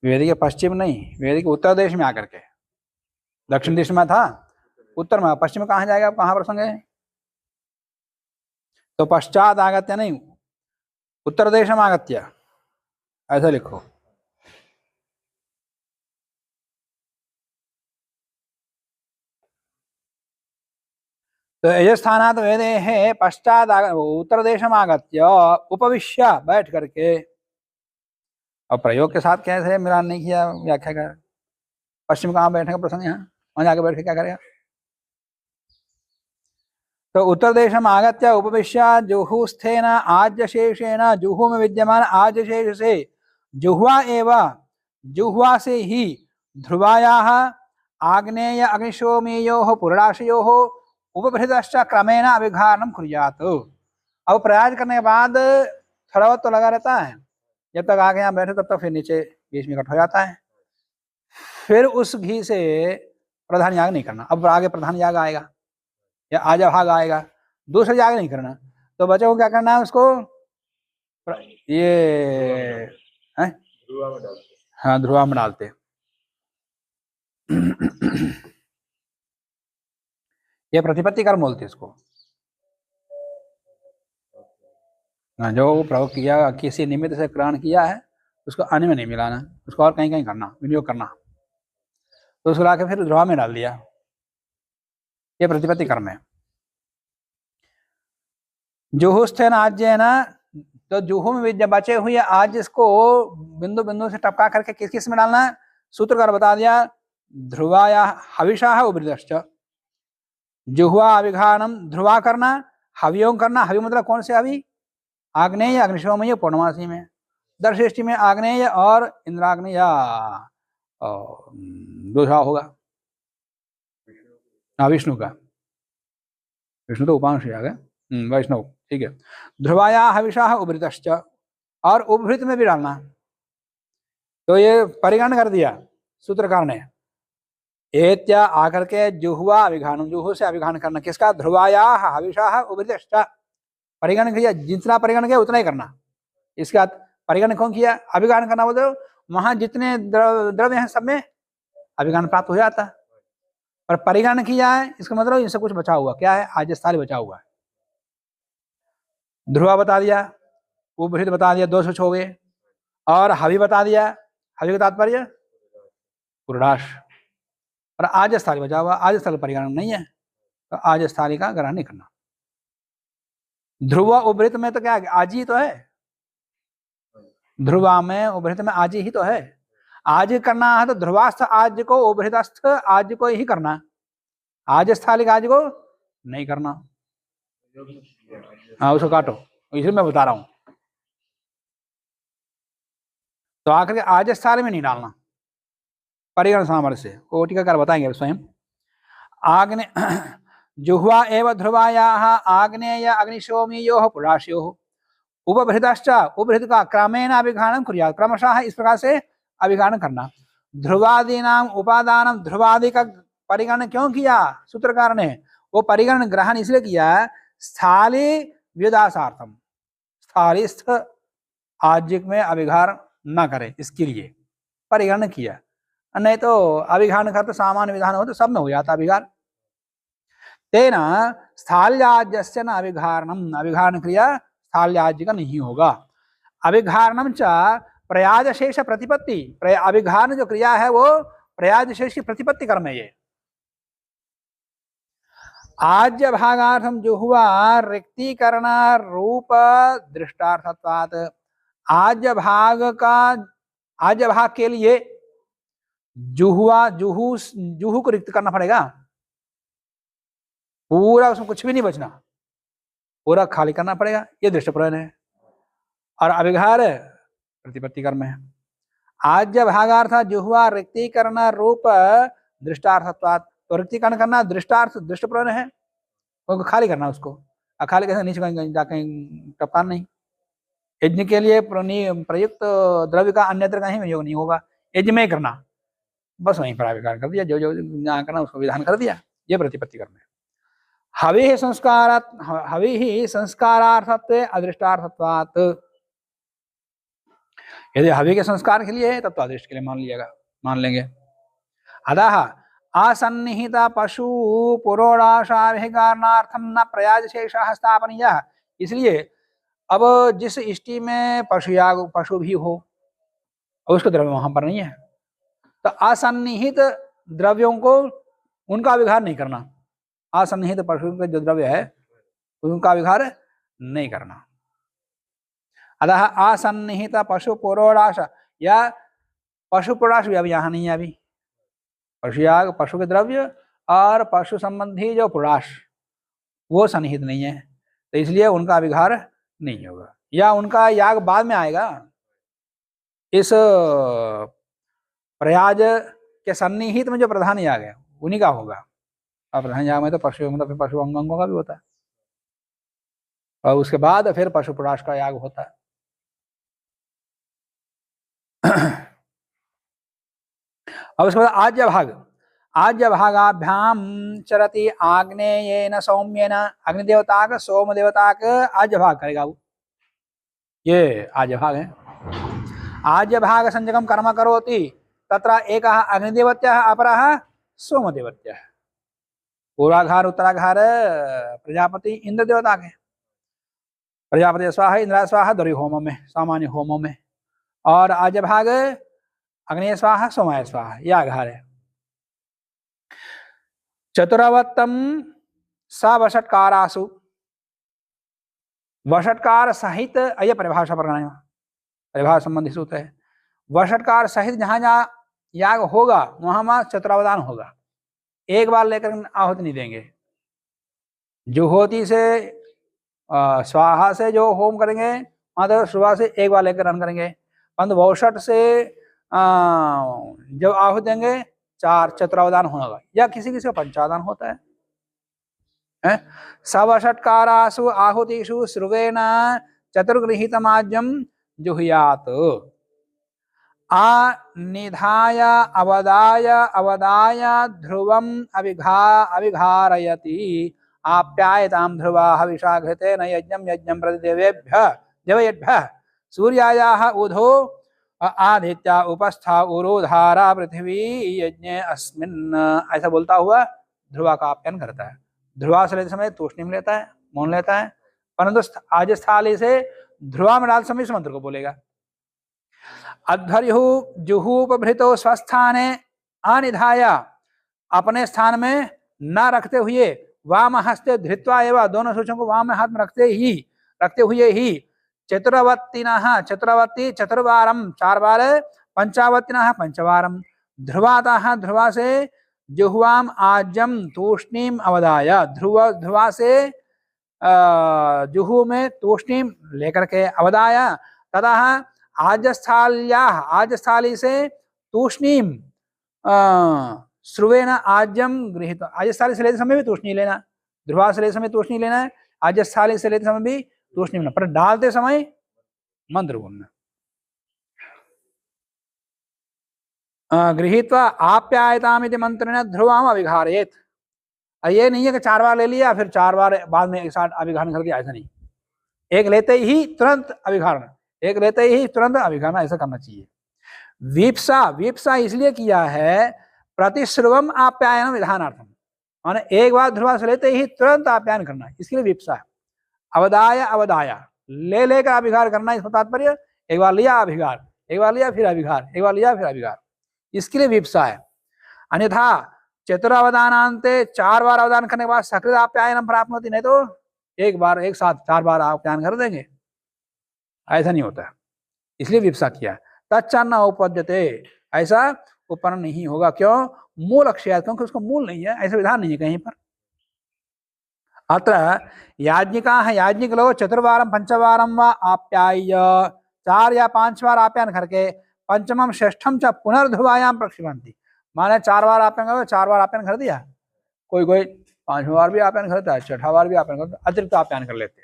वेदी के पश्चिम नहीं, वेदी के उत्तर देश में आकर के। दक्षिण दिशा में था, उत्तर में, पश्चिम कहाँ जाएगा? आप कहाँ प्रसंग है? तो पश्चात आगत्य नहीं, उत्तर देशम आगत्य, ऐसा लिखो। तो यजस्थानात् वेदेः पश्चात उत्तर देशम आगत्य उपविश्य, बैठ करके। और प्रयोग के साथ कैसे मिलान नहीं किया व्याख्या कर? पश्चिम कहाँ बैठने का प्रसंग? यहाँ, वहां जाके बैठ के क्या करेगा? तो उत्तर देशम आगत्य उपविश्य जुहुस्थेन आज्यशेषेण, जुहू में विद्यमान आज्यशेष से जुह्वा एवं, जुह्वा से ही ध्रुवायाः आग्नेय अग्निशोमेयोः पूर्णाशयोः उपभृतश्च क्रमेण अभिघारणं कुर्यात्। अब प्रयाज करने के बाद थोड़ा बहुत तो लगा रहता है, जब तक आगे यहाँ बैठे तब तक फिर नीचे बीच में इकट्ठा हो जाता है। फिर उस घी से प्रधान याग नहीं करना। अब आगे प्रधान याग आएगा या आजा भाग आएगा, दूसरा याग नहीं करना। तो बच्चों को क्या करना है? उसको ये ध्रुवा में डालते, हाँ ध्रुवा में डालते। ये प्रतिपत्ति कर्म बोलते इसको। जो प्रयोग किया, किसी निमित्त से ग्रहण किया है, उसको अन्य में नहीं मिलाना, उसको और कहीं कहीं करना, विनियोग करना। तो उसको लाके फिर ध्रुवा में डाल दिया, ये प्रतिपत्ति कर्म है। जुहुस्थेन आज्येन तो जुहू में विद्या बचे हुए आज इसको बिंदु बिंदु से टपका करके किस किस में डालना है? सूत्रकार बता दिया, ध्रुवाया हविषा उपभृतश्च। जुहुआ अभिघानम ध्रुवा करना, हवियों करना। हवि मतलब कौन से हवि? आग्नेय, अग्निशोमय, पूर्णमासी में। दर्शिष्टि में आग्नेय और इंद्राग्नेय दूसरा होगा विष्णु का। विष्णु तो उपांश आ गया, वैष्णव, ठीक है। ध्रुवाया हविषा उभृतश्च, और उपभृत में भी डालना। तो ये परिगण कर दिया सूत्रकार ने। एत्या आकर के जुहुआ अभिघानम, जुहू से अभिघान करना किसका? ध्रुवाया हविषा उभृतश्च। परिगण किया, जितना परिगण किया उतना ही करना। इसके बाद परिगण कौन किया? अभिगान करना बोलते हो, वहां जितने द्रव्य हैं सब में अभिगान प्राप्त हो जाता है। पर परिगण किया है इसका मतलब इनसे कुछ बचा हुआ क्या है? आजस्थाली बचा हुआ है। ध्रुवा बता दिया, उपभृत बता दिया, 200 हो गए, और हवि बता दिया। हवि का तात्पर्य पुरुषाश, और आजस्थाली बचा हुआ। आजस्थाली परिगण नहीं है तो आजस्थाली का ग्रहण नहीं करना। ध्रुव उपभृत में तो क्या है? आज ही तो है। ध्रुवा में उभृत में आज ही तो है। आज करना है तो ध्रुवास्थ आज को, उभृतस्थ आज को ही करना। आज स्थालिक आज को नहीं करना। हाँ उसको काटो, इसलिए मैं बता रहा हूं। तो आकर के आज स्थाल में नहीं डालना परिगण सामर्थ्य से, वो टीकाकार बताएंगे स्वयं। आग्ने जुह्वा एवं ध्रुवाया आग्नेय अग्निशोमीयो पुराशयो उपभृतश्च, उपभृत का क्रमेण अभिघानम कुर्यात्, क्रमशः इस प्रकार से अभिघान करना। ध्रुवादी नाम उपादानम, ध्रुवादि का परिगण क्यों किया सूत्रकार ने? वो परिगण ग्रहण इसलिए किया स्थाली व्युदासार्थम, स्थालिस्थ आज्ञिक में अभिघान न करे इसके लिए परिगण किया। नहीं तो अभिघान का तो सामान्य विधान हो तो सब में हो जाता अभिघान। तेना स्थाल्याज्यस्य न अभिघारणम, अभिघान क्रिया स्थाल्याज्य का नहीं होगा। अभिघारणम च प्रयाज शेष प्रतिपत्ति, अभिघान जो क्रिया है वो प्रयाज शेष की प्रतिपत्ति कर्म है। ये आज्य भागार्थम जो हुआ रिक्तीकरण रूप दृष्टार्थत्वात्, आज्य भाग का, आज्य भाग के लिए जुहुआ, जुहू को रिक्त करना पड़ेगा पूरा, उसमें कुछ भी नहीं बचना, पूरा खाली करना पड़ेगा। ये दृष्ट प्रयोजन है। और अभिघार प्रतिपत्ति कर्म है। आज्य भागार्थ जुहुआ रिक्तीकरण रूप दृष्टार्थत्वात्, तो रिक्तीकरण करना दृष्टार्थ दृष्ट प्रयोजन है, उनको खाली करना उसको। खाली कैसे? नीचे जाके टपकान नहीं। यज्ञ के लिए प्रयुक्त द्रव्य का अन्यत्र कहीं वियोग नहीं होगा, यज्ञ में करना, बस वहीं पर अभिघान कर दिया, जो जो जहाँ करना उसको विधान कर दिया। ये प्रतिपत्ति कर्म है। हवि ही संस्कारार्थत्व अदृष्टार्थत्वात्, यदि हवि के संस्कार के लिए है तब तो अदृष्ट के लिए मान लेंगे। अतः असन्निहित पशु पुरोडाशाभिघारणार्थम न प्रयाज शेषः स्थापनीयः, इसलिए अब जिस इष्टि में पशु भी हो और उसका द्रव्य वहां पर नहीं है तो असन्निहित द्रव्यों को उनका विघार नहीं करना। असन्निहित पशु का जो द्रव्य है उनका विघार नहीं करना। अतः असन्निहित पशु पुरोडाश, या पशु पुरोडाश भी अभी यहाँ नहीं है। अभी पशुयाग, पशु के द्रव्य और पशु संबंधी जो पुराश वो सन्निहित नहीं है, तो इसलिए उनका अभिघार नहीं होगा, या उनका याग बाद में आएगा। इस प्रयाज के सन्निहित में जो प्रधान याग है उन्हीं का होगा, और प्रधान याग में तो पशु मतलब पशु अंगों का भी होता है, और उसके बाद फिर पशु पुराश का याग होता है। अब उसके बाद आज्य भागाभ्याम चरति आग्नेयेन सौम्येन, अग्निदेवता का सोम देवता का आज्य भाग करेगा वो, ये आज्य भाग है। आज्य भाग संजगम कर्म करोति तत्र एकः अग्निदेवत्यः अपरः सोमदेवत्यः। पूर्वाघार उत्तराघार प्रजापति इंद्र देवता के, प्रजापति स्वाहा इंद्र स्वाहा दरी होमों में, सामान्य होमों में, और आज्य भाग अग्नि स्वाहा सोमाय स्वाहा, यह आघार है। चतुरवत्तम सवषट्कारासु, वषटकार सहित, ये परिभाषा प्रकरण है, परिभाषा संबंधी सूत्र है। वषटकार सहित जहां जहां याग होगा वहां वहां चतुरावदान होगा, एक बार लेकर आहुति नहीं देंगे। जुहोती से स्वाहा से जो होम करेंगे वहां तो सुबह से एक बार लेकर रन करेंगे, परंतु वौषट से जब आहुति देंगे 4 चतुरावदान होगा, या किसी किसी का पंचावदान होता है। सवषट्कारासु आहुतिषु श्रुवेण चतुर्गृहीतमाज्यम जुहुयात। निधाय अवदाय अवदाय ध्रुवम अभिघारयति आप्यायतां ध्रुवा हविषा घृतेन यज्ञं यज्ञं प्रति देवेभ्यः सूर्यायाः उधो आदित्या उपस्था उरोधारा पृथ्वी यज्ञे अस्मिन्। ऐसा बोलता हुआ ध्रुवा का आप्यायन करता है। ध्रुवा से लेते समय तूष्णीम लेता है, मौन लेता है, परंतु आजस्थाली से ध्रुवा में डाल समय इस मंत्र को बोलेगा। अध्वर्यु जुहूपभृतो स्वस्थाने अनिधाय, अपने स्थान में न रखते हुए वाम हस्ते धृत्वा एवं, दोनों सूचों को वाम हाथ में रखते हुए ही चतुर्वत्तिनः, चतुर्वत्ति चतुर्वारम 4 बार, पंचावत्तिनः 5 बारम, ध्रुवातः, ध्रुवा से जुह्वाम आज्यम तूष्णीम अवदाय, ध्रुवा से जुहू में तूष्णीम लेकर के अवदाय, तथा आजस्थाली से तूष्णीम श्रुवेन आज्यम गृहीत। आजस्थाली से लेते समय भी तूष्णी लेना, ध्रुवा से लेते समय तूष्णी लेना है, आजस्थाली से लेते समय भी तूष्णी लेना, पर डालते समय मंत्र बोलना। गृहीत्वा आप्यायतामिति मंत्रेण ध्रुवाम अभिघारयेत्। ये नहीं है कि 4 बार ले लिया फिर 4 बार बाद में एक साथ अभिघारण कर दिया, ऐसा नहीं। एक लेते ही तुरंत अभिघारण, एक लेते ही तुरंत अभिघारण, ऐसा करना चाहिए। वीप्सा इसलिए किया है प्रतिश्रुवम आप्यायन विधानार्थम, माने एक बार ध्रुवा से लेते ही तुरंत आप्यायन करना, इसके लिए वीप्सा है। अवदाय ले लेकर अभिघार करना, इसका तात्पर्य एक बार लिया अभिघार, एक बार लिया फिर अभिघार, एक बार लिया फिर अभिघार, इसके लिए वीप्सा है। अन्यथा चतुरावदानांते 4 बार अवदान करने के बाद सकृत आप्यायनम प्राप्त होती, नहीं तो एक बार एक साथ 4 बार आप्यायन कर देंगे, ऐसा नहीं होता, इसलिए वीप्सा किया। तच्चन्न उपपद्यते, ऐसा उत्पन्न नहीं होगा, क्यों? मूल अक्षय, क्योंकि उसका मूल नहीं है, ऐसा विधान नहीं है कहीं पर। अत्र याज्ञिका है, याज्ञिक लोग चतुर्वारम पंचवारम व आप्याय, 4 या 5 बार आप्यायन करके पंचमम षष्ठम च पुनर्ध्रुवायाम प्रक्षिपन्ति, माने 4 बार आप्यायन करो, 4 बार आप्यायन कर दिया, कोई 5वां बार भी आप्यायन करता है, 6वां बार भी आप्यायन करता है, अतिरिक्त आप्यायन कर लेते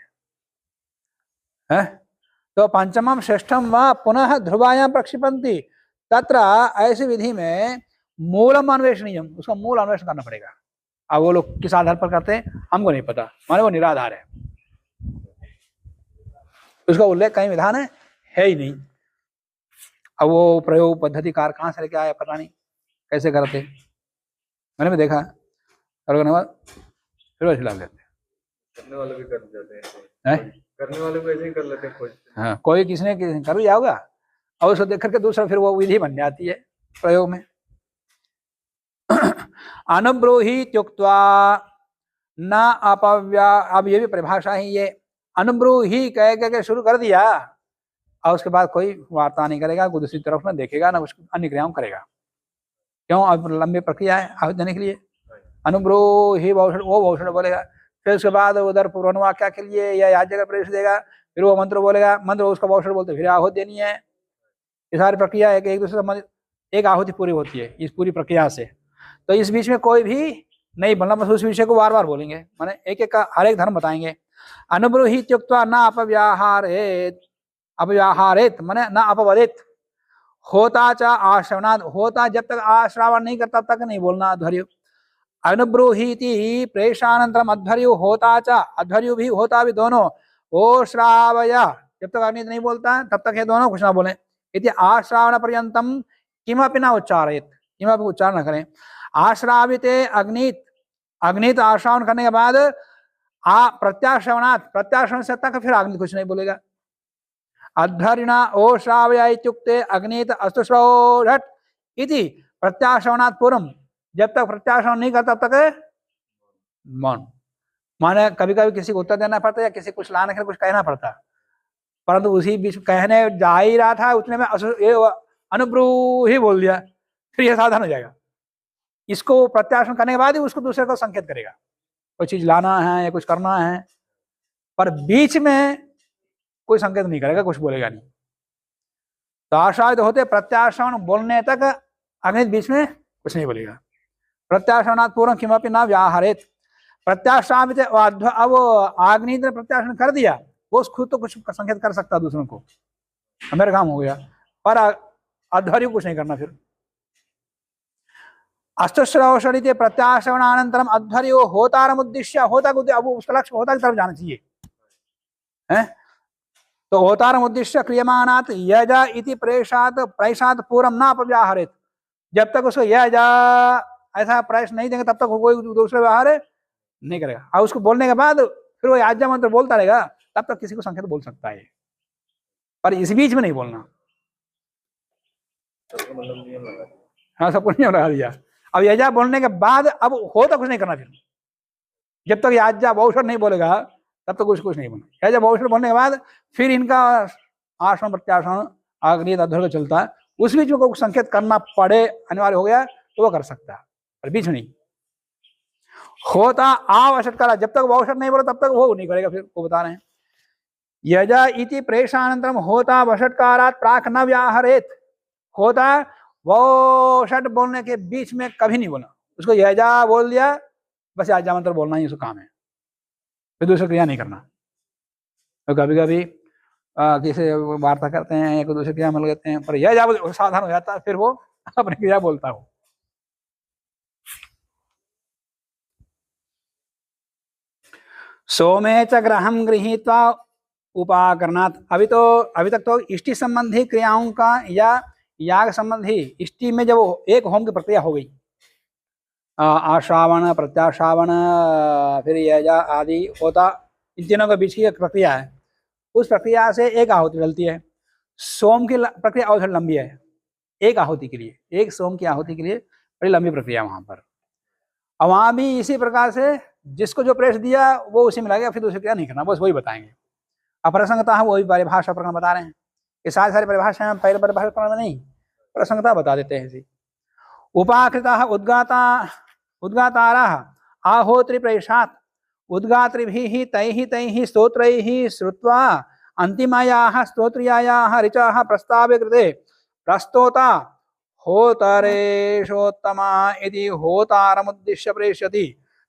हैं। तो पंचमम षष्ठम व पुनः ध्रुवायाम प्रक्षिपन्ति, तत्र ऐसी विधि में मूलम अन्वेषणीयम, उसका मूल अन्वेषण करना पड़ेगा। अब वो लोग किस आधार पर करते हैं हमको नहीं पता, माने वो निराधार है, उसका उल्लेख कहीं विधान है ही नहीं। अब वो प्रयोग पद्धतिकार कहाँ से लेके आया पता नहीं, कैसे करते, मैंने भी देखा, करने बाद फिर वैसे लाभ लेते हैं, करने वाले भी कर जाते हैं, करने वाले को ऐसे ही कर लेते हैं, हाँ, कोई किसने कर लिया होगा और उसको देख करके दूसरा फिर वो विधि बन जाती है प्रयोग में। अनुब्रूहीत्युक्त्वा न अपव्या, अब ये भी परिभाषा ही, ये अनुब्रूही कह के शुरू कर दिया और उसके बाद कोई वार्ता नहीं करेगा, कोई दूसरी तरफ में देखेगा ना, उसको अन्य क्रियाओं करेगा, क्यों? अब लंबी प्रक्रिया है आहुति देने के लिए। अनुब्रूही वो भौषण बोलेगा, फिर उसके बाद उधर पूर्वानुवाक्या के लिए या याज्ञ का प्रवेश देगा, फिर वो मंत्र बोलेगा, मंत्र उसका भौषण बोलते फिर आहुति देनी है। ये सारी प्रक्रिया एक दूसरे से संबंधित, एक आहुति पूरी होती है इस पूरी प्रक्रिया से। तो इस बीच में कोई भी नहीं बोलना, बस उस विषय को बार बार बोलेंगे, माने एक एक का हर एक धर्म बताएंगे। अनुब्रूहीत्युक्त्वा न अपव्याहारेत माने न अपवदेत, होता च आश्रवणात्, होता जब तक आश्रावण नहीं करता तब तक नहीं बोलना अध्वर्यु। अनुब्रूहीति प्रेषानंतरम अध्वर्यु होता च, अध्वर्यु भी होता भी दोनों, ओ श्रावय, जब तक अग्नि नहीं बोलता तब तक ये दोनों कुछ ना बोले। इति आश्रावण पर्यंतम किमपि न उच्चारयेत, किमपि उच्चारण न करें। आश्राविते अग्नित, अग्नित आश्रावण करने के बाद प्रत्याश्रवणात्, प्रत्याश्रवण से तक फिर अग्नि कुछ नहीं बोलेगा। अध्वर्युणा ओ श्रावय इत्युक्ते अग्नित अस्तुश्रौढट इति प्रत्याश्रवणात् पूर्वम, जब तक प्रत्याश्रवण नहीं करता तब तक मौन। माने कभी कभी किसी को उत्तर देना पड़ता है या किसी कुछ लाने के लिए कुछ कहना पड़ता, परंतु उसी बीच कहने जा ही रहा था उतने में ये अनुब्रूहि बोल दिया, फिर यह सावधान हो जाएगा। इसको प्रत्याशन करने के बाद ही उसको दूसरे को संकेत करेगा, कोई चीज लाना है या कुछ करना है, पर बीच में कोई संकेत नहीं करेगा, कुछ बोलेगा नहीं। तो आशावित होते प्रत्याश्रवण बोलने तक अग्नित बीच में कुछ नहीं बोलेगा। प्रत्याश्रवणात् पूर्व किमपि न व्याहरेत। प्रत्याश्रावित अब आग्नित ने प्रत्याश्रवण कर दिया, वो खुद तो कुछ संकेत कर सकता दूसरों को, मेरा काम हो गया, पर अध्वर्यु कुछ नहीं करना। फिर अष्टश्रवणित प्रत्याश्रवणानंतरम अध्वर्यो होतारम उद्देश्य, होता को अब उसका लक्ष्य होता की तरफ जाना चाहिए है। तो होतारम उद्देश्य क्रियमाणात् यजा इति प्रैषात् पूर्वम न अपव्याहरेत। जब तक उसको यजा ऐसा प्रयास नहीं देंगे तब तक कोई दूसरा व्यवहार नहीं करेगा। और उसको बोलने के बाद फिर वो आज्ञा मंत्र बोलता रहेगा, तब तक किसी को संकेत बोल सकता है, पर इस बीच में नहीं बोलना। हाँ, सबको नियम लगा दिया। अब यजा बोलने के बाद अब हो तो कुछ नहीं करना। फिर जब तक याज्ञा बहुशर नहीं बोलेगा तब तक कुछ नहीं बोलना। यजा बहुशर बोलने के बाद फिर इनका आश्रम प्रत्याश्रम आग्नेय अध्वर्य चलता है। उस बीच में कोई संकेत करना पड़े अनिवार्य हो गया तो वो कर सकता है, पर बीच में नहीं। होता आवश्यक करा, जब तक बहुशर नहीं बोला तब तक वो नहीं करेगा। फिर वो बता रहे हैं यजा इति प्रेषानंतरम होता वषटकारात् प्राक न व्याहरेत। होता वषट बोलने के बीच में कभी नहीं बोला। उसको यजा बोल दिया, बस याज्ञा मंत्र बोलना ही उसका काम है, फिर दूसरी क्रिया नहीं करना। तो कभी कभी किसी वार्ता करते हैं, एक दूसरी क्रिया में लगते हैं, पर यजा बोल सावधान हो जाता है, फिर वो अपनी क्रिया बोलता हो। सोमे च ग्रहम गृहीत्वा उपाकरणात्। अभी तक तो इष्टि संबंधी क्रियाओं का या याग संबंधी, इष्टि में जब एक होम की प्रक्रिया हो गई, आश्रावण प्रत्याश्रावण फिर यजा आदि होता, इन तीनों के बीच की एक प्रक्रिया है। उस प्रक्रिया से एक आहुति डलती है। सोम की प्रक्रिया और लंबी है, एक आहुति के लिए, एक सोम की आहुति के लिए बड़ी लंबी प्रक्रिया वहां पर। और वहां भी इसी प्रकार से जिसको जो प्रेस दिया वो उसी में लगेगा, फिर दूसरी क्रिया नहीं करना, बस वही बताएंगे। अप्रसंगता वही परिभाषा प्रकरण बता रहे हैं। ये सारी परिभाषा में पहले परिभाषा प्रकरण में नहीं, प्रसंगता बता देते हैं। उपाकृता उद्गातारा आहोत्री प्रेषात् उद्गात्रिभिः तैः स्तोत्रैः श्रुत्वा अन्तिमायाः स्तोत्रियायाः ऋचाः प्रस्तावे कृते प्रस्तोता होतरेशोत्तमा इति होतारमुद्दिश्य प्रेष्यति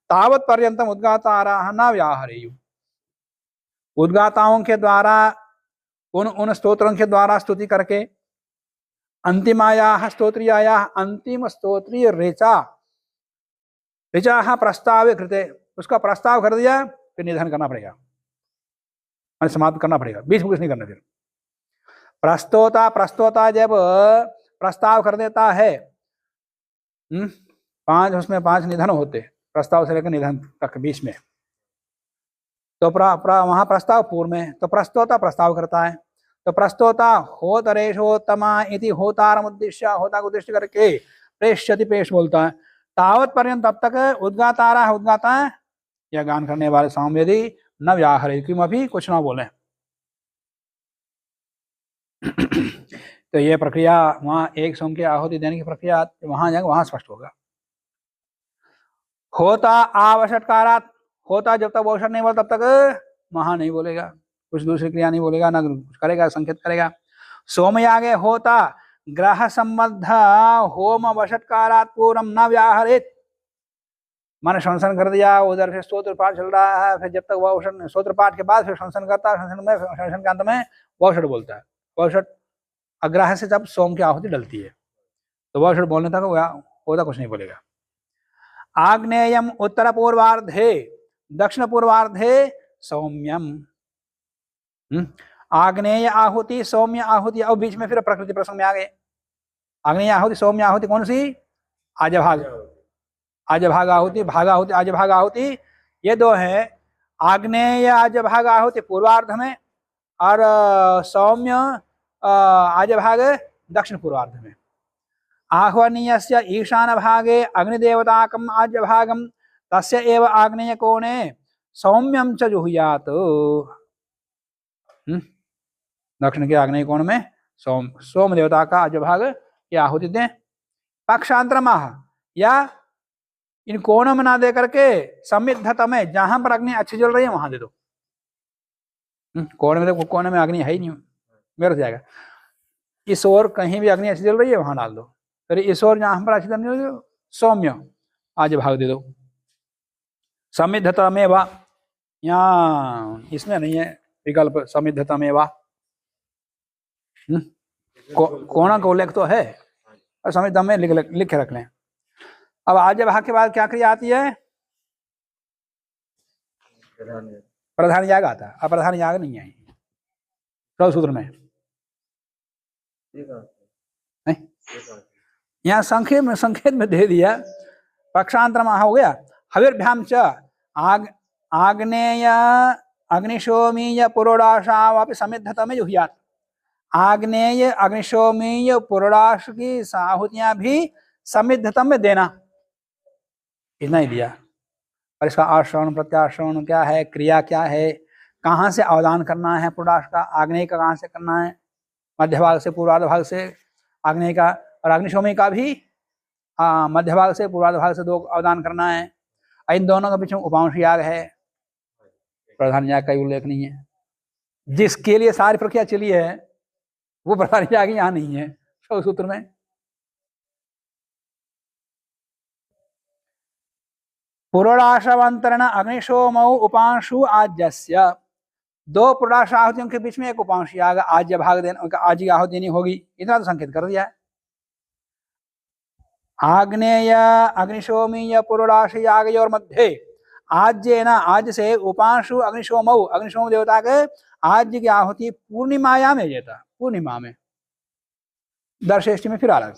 तावत् पर्यन्तम उद्गाताराः न व्याहरेयुः। उद्गाताओं के द्वारा उन स्तोत्रों के द्वारा स्तुति करके अंतिमायाः स्तोत्रियायाः अंतिम स्तोत्रीय ऋचाः प्रस्तावे कृते, उसका प्रस्ताव कर दिया, फिर निधन करना पड़ेगा, समाप्त करना पड़ेगा, बीच में कुछ नहीं करना। फिर प्रस्तोता जब प्रस्ताव कर देता है, 5 निधन होते, प्रस्ताव से लेकर निधन तक बीच में, तो वहां प्रस्ताव पूर्व में, तो प्रस्तोता प्रस्ताव करता है। तो प्रस्तोता होतरेशोत्तमा इति होतारम उद्देश्य, होता को उद्देश्य करके प्रेष्यति पेश बोलता है। तावत पर्यंत तब तक उद्गातारा उद्गाता या गान करने वाले सामवेदी न व्याहरे, किमपि कुछ ना बोले। तो ये प्रक्रिया वहां एक सोम की आहुति देने की प्रक्रिया वहां जाएंगे, वहां स्पष्ट होगा। होता आवश्यकारात्, होता जब तक आवश्यक नहीं बोला तब तक वहां नहीं बोलेगा, कुछ दूसरी क्रिया नहीं बोलेगा, ना कुछ करेगा, संकेत करेगा। सोमयागे होता ग्रह संबद्ध होम वषटकारात् पूर्वम न व्याहरेत। माने शंसन कर दिया, उधर से स्तोत्र पाठ चल रहा है, फिर जब तक वह स्तोत्र पाठ के बाद फिर शंसन करता है, शंसन के अंत में वषट बोलता है। वषट अग्रह से जब सोम की आहुति डलती है तो वषट बोलने तक होता कुछ नहीं बोलेगा। आग्नेयम उत्तर पूर्वार्धे दक्षिण पूर्वार्धे सौम्यम। आग्नेय आहुति सौम्य आहुति, और बीच में फिर प्रकृति प्रसंग में आ गए। आग्नेय आहुति सौम्य आहुति कौन सी? आजभाग आहुति, भाग आहुति, आजभाग आहुति, ये दो है। आग्नेय आजभाग आहुति पूर्वार्ध में और सौम्य आजभाग दक्षिण पूर्वार्ध में। आह्वनीयस्य ईशान भागे अग्निदेवताकम आज्यभागम तस्य एव आग्नेय कोणे सौम्यम च जुहुयात। दक्षिण के आग्नेय कोण में सोम देवता का आज भाग की आहुति दें। पक्षांतर माह, या इन कोणों में ना दे करके समिद्धत में, जहां पर अग्नि अच्छी जल रही है वहां दे दो। कोने में, कोने में अग्नि है ही नहीं, मेरे जाएगा। इस ओर कहीं भी अग्नि अच्छी जल रही है वहां डाल दो। फिर इस ओर जहां पर अच्छी जल रही है सौम्य आज भाग दे दो। समिद्धता में वा, यहाँ इसमें नहीं है विकल्प समिद्धता में वा। कोणा का उल्लेख तो है और समिद्धता में लिख के रख लें। अब आज भाग के बाद क्या क्रिया आती है? प्रधान याग आता है। अब प्रधान याग नहीं है प्रव सूत्र में, यहाँ संकेत में दे दिया। पक्षांतर माह हो गया। हविर्भ्याम च आग्नेय अग्निशोमीय पुरोडाशावापि समिद्धता में जुहुयात। आग्नेय अग्निशोमीय पुरोडाश की साहुतियां भी समिद्धता में देना, इतना ही दिया। और इसका आश्रवण प्रत्याश्रवण क्या है, क्रिया क्या है, कहाँ से अवदान करना है पुरोडाश का, आग्नेय का कहाँ से करना है, मध्य भाग से पूर्वार्ध भाग से आग्नेय का, और अग्निशोमी का भी मध्य भाग से पूर्वार्ध भाग से 2 अवदान करना है। इन दोनों के बीच में उपांश याग है, प्रधान याग का उल्लेख नहीं है। जिसके लिए सारी प्रक्रिया चली है वो प्रधान याग यहाँ नहीं है सूत्र में। पुरोडाशावंतरण अग्निशोमौ उपांशु आज्यस्य। 2 पुरोडाश आहुतियों के बीच में एक उपांश याग आज्य भाग देना, आज की आहुति देनी होगी, इतना तो संकेत कर दिया है। आग्नेय अग्निशोमीय पुरोडाश यागयोर मध्य आज्य ना, आज से उपांशु अग्निशोमौ, अग्निशोम देवता के आज की आहुति पूर्णिमाया में देता, पूर्णिमा में, दर्शेष्टि में फिर अलग।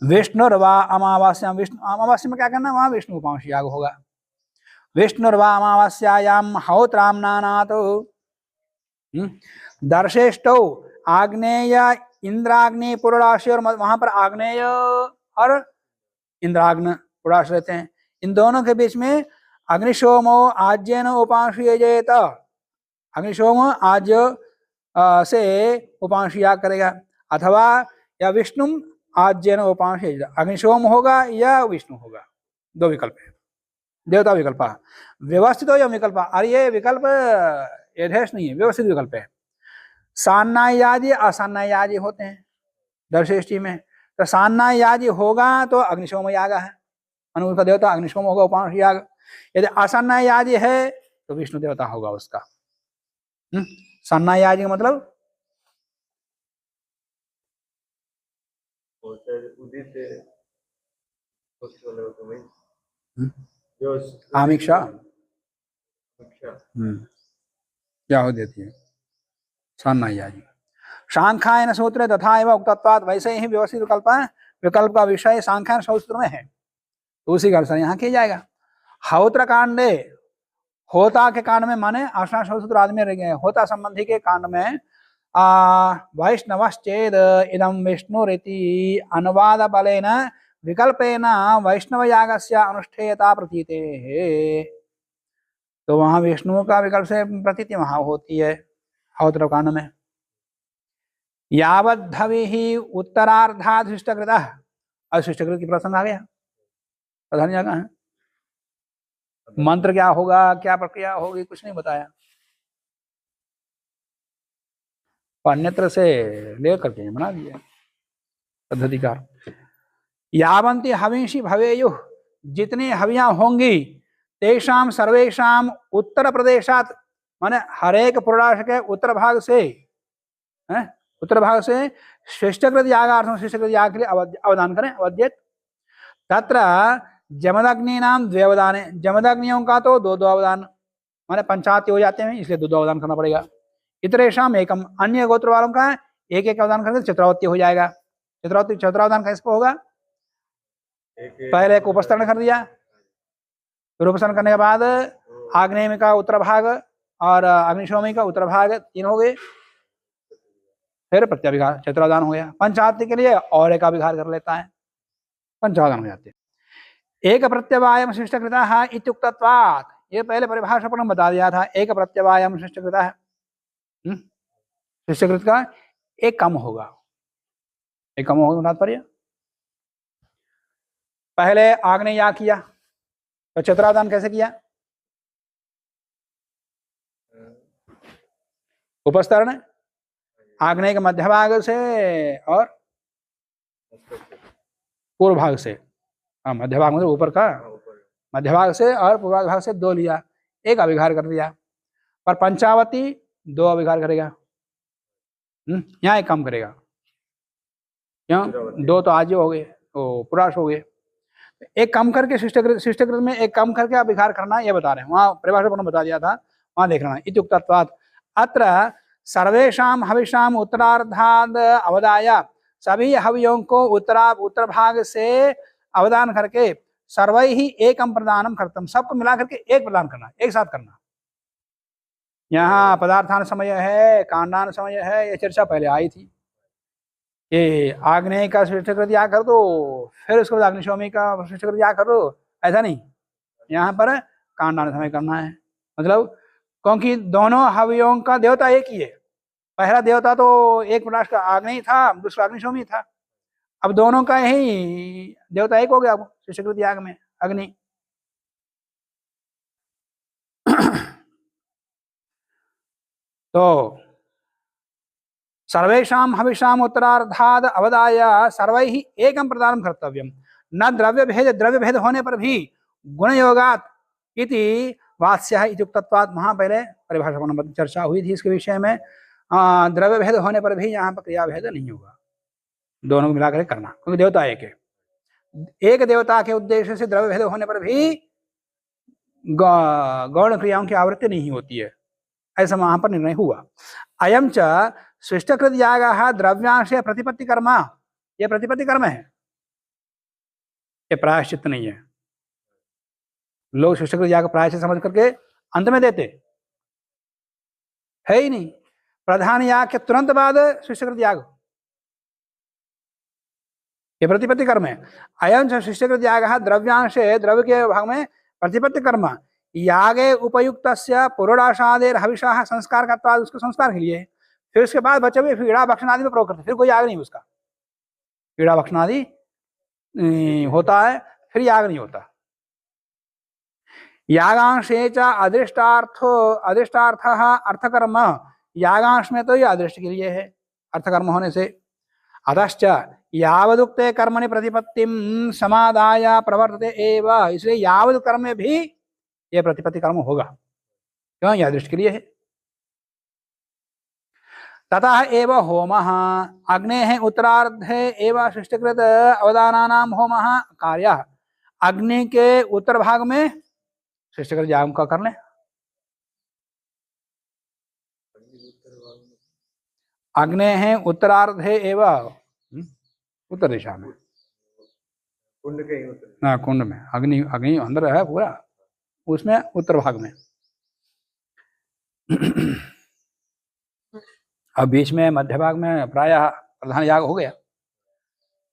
विष्णुर्वा अमावास्या, विष्णु अमावास्या में क्या करना, वहां विष्णु उपांश याग होगा। विष्णुर्वा अमावास्यायाम हौत्रामनानात दर्शेष्टौ आग्नेय इंद्राग्नि पुरोडाश, और वहां पर आग्नेय और इंद्राग्न पुरोडाश रहते हैं। इन दोनों के बीच में अग्निशोमो आज्येन उपांश यजेत, अग्निशोम आज्य से उपांश याग करेगा, अथवा या विष्णु आज्येन उपांश यजेत, अग्निशोम होगा या विष्णु होगा, 2 विकल्प है। देवता विकल्प व्यवस्थित हो या विकल्प, और ये विकल्प यथेश नहीं है, व्यवस्थित विकल्प है। सान्नायाजी असान्नायाजी होते हैं दर्शेष्टि में, तो सान्नायाजी होगा तो अग्निशोम याग है, अनुकूल का देवता अग्निशोम होगा उपांश याग। यदि असान्नायाजी है तो विष्णु देवता होगा उसका। सान्नायाजी का मतलब आमिक्षा क्या हो देती है सान्नायाजी। सांख्यायन सूत्र तथा एवं उक्तत्वात्, वैसे ही व्यवस्थित विकल्प है, विकल्प का विषय सांख्यायन सूत्र में है, तो उसी का अनुसार यहाँ किया जाएगा। होत्र कांडे, होता के कांड में माने आश्रम सूत्र आदमी रह गए, होता संबंधी के कांड में वैष्णवश्चेद इदं विष्णुरिति अनुवाद बलेन विकल्पेन वैष्णव यागस्य अनुष्ठेयता प्रतीते है, तो वहां विष्णु का विकल्प से प्रतीति वहां होती है होत्र कांड में। यावद्धवि उत्तरार्धाधिष्टकृत, अशिष्टकृत की प्रसंग आ गया, प्रधान याग है। मंत्र क्या होगा, क्या प्रक्रिया होगी, कुछ नहीं बताया, अन्यत्र से लेकर के बना दिया पद्धतिकार। यावंती हविषि भवेयु, जितनी हवियां होंगी, तेषाम सर्वेषाम उत्तर प्रदेशात, माने हर एक पुरोडाश के उत्तर भाग से श्रेष्ठकृत यागार्थम, श्रेष्ठकृत याग के लिए अवदान करें, अवद्यत। तत्र जमदग्नि नाम 2 अवदान है, जमदग्नियों का तो 2 अवदान, माने पंचायत हो जाते हैं, इसलिए 2 अवदान करना पड़ेगा। इतरेशम एकम, अन्य गोत्र वालों का 1 अवदान करने से चतुरावती हो जाएगा। चतुरावदान कैसे होगा, पहले एक उपस्तरण कर दिया, फिर उपस्तरण करने के बाद आग्नेय का उत्तर भाग और अग्निशोमी का उत्तर भाग, 3 हो गए, फिर प्रत्याभिघार, चतुरावदान हो गया। पंचायत के लिए और एक अभिघार कर लेता है, पंचावदान हो जाते हैं। एक प्रत्यवायम शिष्टकृतः इत्युक्तत्वात्, ये पहले परिभाषा पर बता दिया था। एक प्रत्यवायम शिष्टकृत है, शिष्टकृत का एक कम होगा, एक कम होगा तात्पर्य। पहले आग ने या किया तो चतुरादान कैसे किया? उपस्तरण आग्नेय के मध्य भाग से और पूर्व भाग से, हाँ मध्य भाग मतलब ऊपर का, मध्य भाग से और पूर्व भाग से 2 लिया, 1 अभिघार कर दिया। पर पंचावती 2 अभिघार करेगा, यहाँ 1 कम करेगा। क्यों? 2 तो आज हो गए, तो पुराश हो गए। 1 कम करके शिष्टकृत में 1 कम करके अभिघार करना, ये बता रहे हैं। वहाँ परिभाषा पर बता दिया था, वहाँ देख लेना। इत्युक्तत्वात् अत्र सर्वेषां हविषाम उत्तरार्धाद अवदाय, सभी हवियों को उत्तर भाग से अवदान करके सर्वै ही एकम प्रदानम कर्तव्यम, सबको मिला करके 1 प्रदान करना, एक साथ करना। यहाँ पदार्थान समय है, कांडान समय है, ये चर्चा पहले आई थी कि आग्नेय का शिष्टकृत याग कर दो, फिर उसके बाद अग्निशोमी का शिष्टकृत याग कर दो, ऐसा नहीं। यहाँ पर कांडान समय करना है, मतलब क्योंकि दोनों हवियों का देवता एक ही है। पहला देवता तो एक प्रकाश का आग्नेय था, दूसरा अग्निशोमी था। अब दोनों का ही देवता एक हो गया शिष्टकृत याग में, अग्नि। तो सर्वेषां हविषाम उत्तरार्धाद अवदाय सर्वैः एकं प्रदानं कर्तव्यम, न द्रव्य भेद होने पर भी गुणयोगात् इति वास्यः इत्युक्तत्वात्। वहाँ पहले परिभाषा पर चर्चा हुई थी इसके विषय में। द्रव्य भेद होने पर भी यहाँ पर क्रिया भेद नहीं होगा, दोनों को मिलाकर करना, क्योंकि देवता एक है। एक देवता के उद्देश्य से द्रव्य भेद होने पर भी गौण क्रियाओं की आवृत्ति नहीं होती है, ऐसा वहां पर निर्णय हुआ। अयम च शिष्टकृत यागः द्रव्यांशे प्रतिपत्ति कर्म, ये प्रतिपत्ति कर्म है, ये प्रायश्चित नहीं है। लोग शिष्टकृत याग प्रायश्चित समझ करके अंत में देते है ही नहीं। प्रधान याग के तुरंत बाद शिष्टकृत याग, ये प्रतिपत्ति कर्म है। अयम च शिष्टकृत यागः द्रव्यांशे, द्रव्य के भाग में प्रतिपत्ति कर्म, यागे उपयुक्तस्य पुरोडाशादेर हविषाः संस्कार का, उसके संस्कार के लिए। फिर उसके बाद बचे हुए पीड़ा भक्षण आदि में प्रयोग करते, फिर कोई याग नहीं उसका। पीड़ा भक्षण आदि होता है, फिर याग नहीं होता। यागांशे च अदृष्टार्थः अर्थकर्म, यागांश में तो ये अदृष्ट के लिए है, अर्थकर्म होने से। अतश्च यावदुक्ते कर्मणि प्रतिपत्तिम समादाय प्रवर्तते एव, इसलिए यावद कर्म में भी यह प्रतिपत्ति कर्म होगा। क्यों? यह दृष्टि के लिए है। ततः एव होमः अग्नेः उत्तरार्धे एव शिष्टकृत अवदानानां होमः कार्यः, अग्नि के उत्तर भाग में शिष्टकृत याग का कर लें। अग्नेः उत्तरार्धे एव, उत्तर दिशा में, कुंड के उत्तर, हाँ कुंड में अग्नि, अग्नि अंदर है पूरा, उसमें उत्तर भाग में। अब बीच में मध्य भाग में प्रायः प्रधान याग हो गया।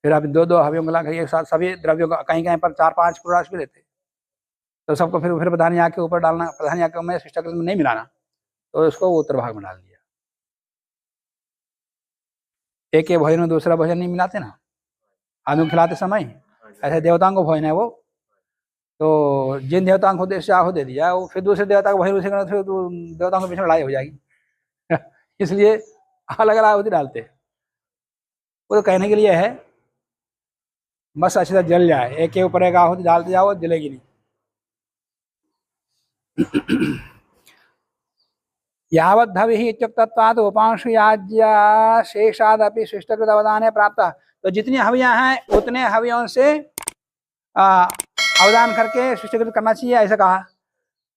फिर अब 2-2 हवियों को लाकर एक साथ सभी द्रव्यों का, कहीं कहीं पर 4-5 पुराश भी लेते, तो सबको फिर प्रधान याग के ऊपर डालना, प्रधान याग में शिष्टकृत में नहीं मिलाना, तो उसको उत्तर भाग में डाल दिया। एक के भोजन में दूसरा भोजन नहीं मिलाते ना आदमी खिलाते समय, ऐसे देवताओं को भोजन है वो, तो जिन देवताओं को उद्देश्य आहो दे दिया, वो फिर दूसरे देवता को भोजन उसे करना, फिर देवताओं के बीच में लड़ाई हो जाएगी। इसलिए अलग अलग आहुति डालते, वो तो कहने के लिए है, बस अच्छी तरह जल जाए, एक के ऊपर एक आहुति डालते जाओ, जलेगी नहीं। यावद्धविः इत्युक्तत्वात् उपांशु याज्य शेषादपि शिष्टकृत अवदाने प्राप्त, तो जितनी हवियां हैं उतने हवियों से अवदान करके शिष्टकृत करना चाहिए, ऐसा कहा।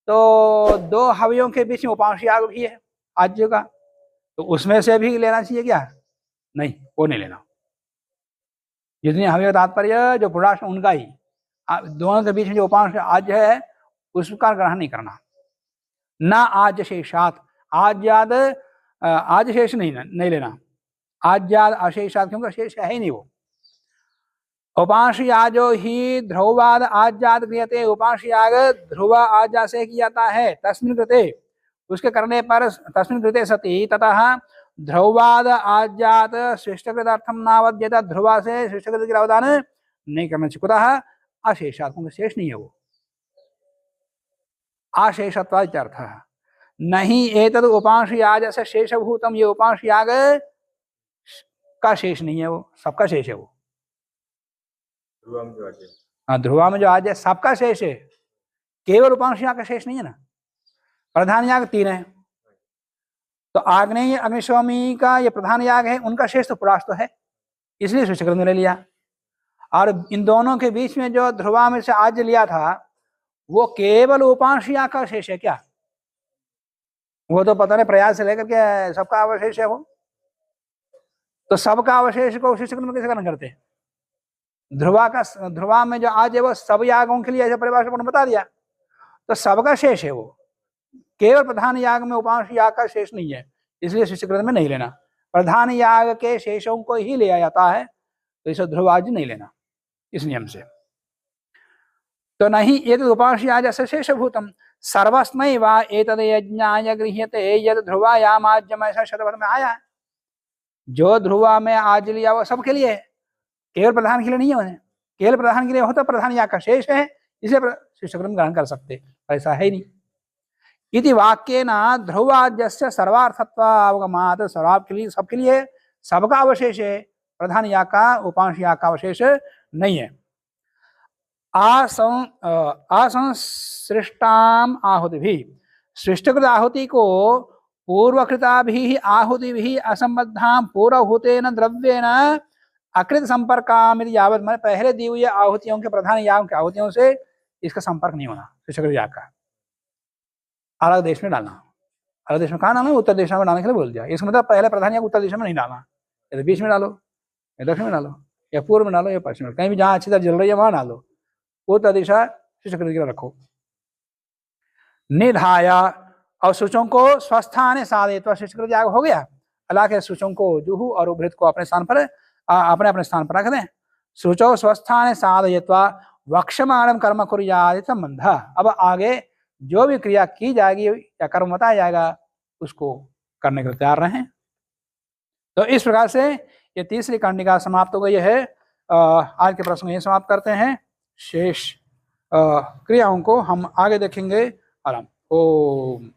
तो 2 हवियों के बीच में उपांशु याग भी है आज्य का, तो उसमें से भी लेना चाहिए क्या? नहीं, वो नहीं लेना। जितनी हवियों का तात्पर्य जो पुराश उनका ही, दोनों के बीच में जो उपांश आज्य है उसका ग्रहण नहीं करना। न आज्य शेषात, आज्याद आज्य शेष नहीं लेना, आज्याद अशेषात, क्योंकि शेष है ही नहीं वो। उपांशयाजो ही ध्रुवाद आज्यात क्रियते, उपांशयाग ध्रुव आज्या से किया जाता है। तस्मिन् कृते, उसके करने पर, तस्मिन् कृते सति ततः ध्रुवाद आज्यात शिष्टकृतार्थम नावद्यत, ध्रुवा से शिष्टकृत का अवदान नहीं करना चाहिए। कुतः अशेषात्मक, शेष नहीं है वो, अशेषत्वाद अर्थ है। नहीं एतद उपांशयाज से शेषभूतम, ये उपांशयाग का शेष नहीं है, वो सबका शेष है वो। हाँ, ध्रुवा में जो आज है सबका शेष है, केवल उपांशयाग का शेष नहीं है ना। प्रधान याग 3 है, तो आग्नेय अग्निस्वामी का ये प्रधान याग है, उनका शेष तो पुरास्त है, इसलिए शिष्टकृत ने ले लिया। और इन दोनों के बीच में जो ध्रुवा में से आज लिया था वो केवल उपांश याग का शेष है क्या? वो तो पता नहीं प्रयास से लेकर के सबका अवशेष है वो, तो सबका अवशेष को शिष्टकृत में कैसे ग्रहण करते? ध्रुवा में जो आज है वो सब यागों के लिए ऐसे परिभाषा को बता दिया, तो सबका शेष है वो, केवल प्रधान याग में उपांश याग का शेष नहीं है, इसलिए शिष्टकृत में नहीं लेना। प्रधान याग के शेषों को ही लिया जाता है, तो इसे ध्रुवाज नहीं लेना इस नियम से। तो नहीं ये तो उपांश याग से शेषभूतम सर्वस्मै वा एतद यज्ञाय गृह्यते यद ध्रुवायामाज्यम, ऐसा शतपथ में आया। जो ध्रुवा में आज लिया वो सबके लिए है, केवल प्रधान के लिए नहीं है। उन्हें केवल प्रधान के लिए होता प्रधान याग का शेष है, इसलिए शिष्टकृत ग्रहण कर सकते, ऐसा है ही नहीं। इति वाक्येन ध्रुवाज्यस्य सर्वार्थत्वावगमात्, सर्वार्थ के लिए, सबके लिए सबका अवशेष है, प्रधान याग का उपांश याग का अवशेष नहीं है। असंसृष्टाम आहुति भी, सृष्टकृत आहुति को पूर्वकृता भी आहुति भी असंबद्धाम पूर्वभूतेन द्रव्येन अकृत संपर्काम यावत, मैंने पहले दी हुई आहुतियों के प्रधान याग के आहुतियों से इसका संपर्क नहीं होना शिष्टकृत याग का। अलग देश में डालना, अलग देश में कहाँ डालना? उत्तर दिशा में डालने के लिए बोल दिया। इसका मतलब पहले प्रधान याग उत्तर दिशा में नहीं डालना, या बीच में डालो, या दक्षिण में डालो, या पूर्व में डालो, या पश्चिम में, कहीं भी जहाँ अच्छी तरह जल रही है वहां डालो। उत्तर दिशा शिष्टकृत के लिए रखो। निधाया, और सूचों को स्वस्थान साधे, तो शिष्टकृत याग हो गया। अल्लाह के सूचों को, जुहू और उभृत को अपने स्थान पर, अपने अपने स्थान पर रख दें। सूचो स्वस्थान साधयत्वा वक्षमाणम कर्म कुर्यात् संबंध। अब आगे जो भी क्रिया की जाएगी या कर्म बताया जाएगा उसको करने के लिए तैयार रहें। तो इस प्रकार से ये तीसरी कंडिका समाप्त हो गई है। आज के प्रश्न यही समाप्त करते हैं, शेष क्रियाओं को हम आगे देखेंगे। आराम। ओम।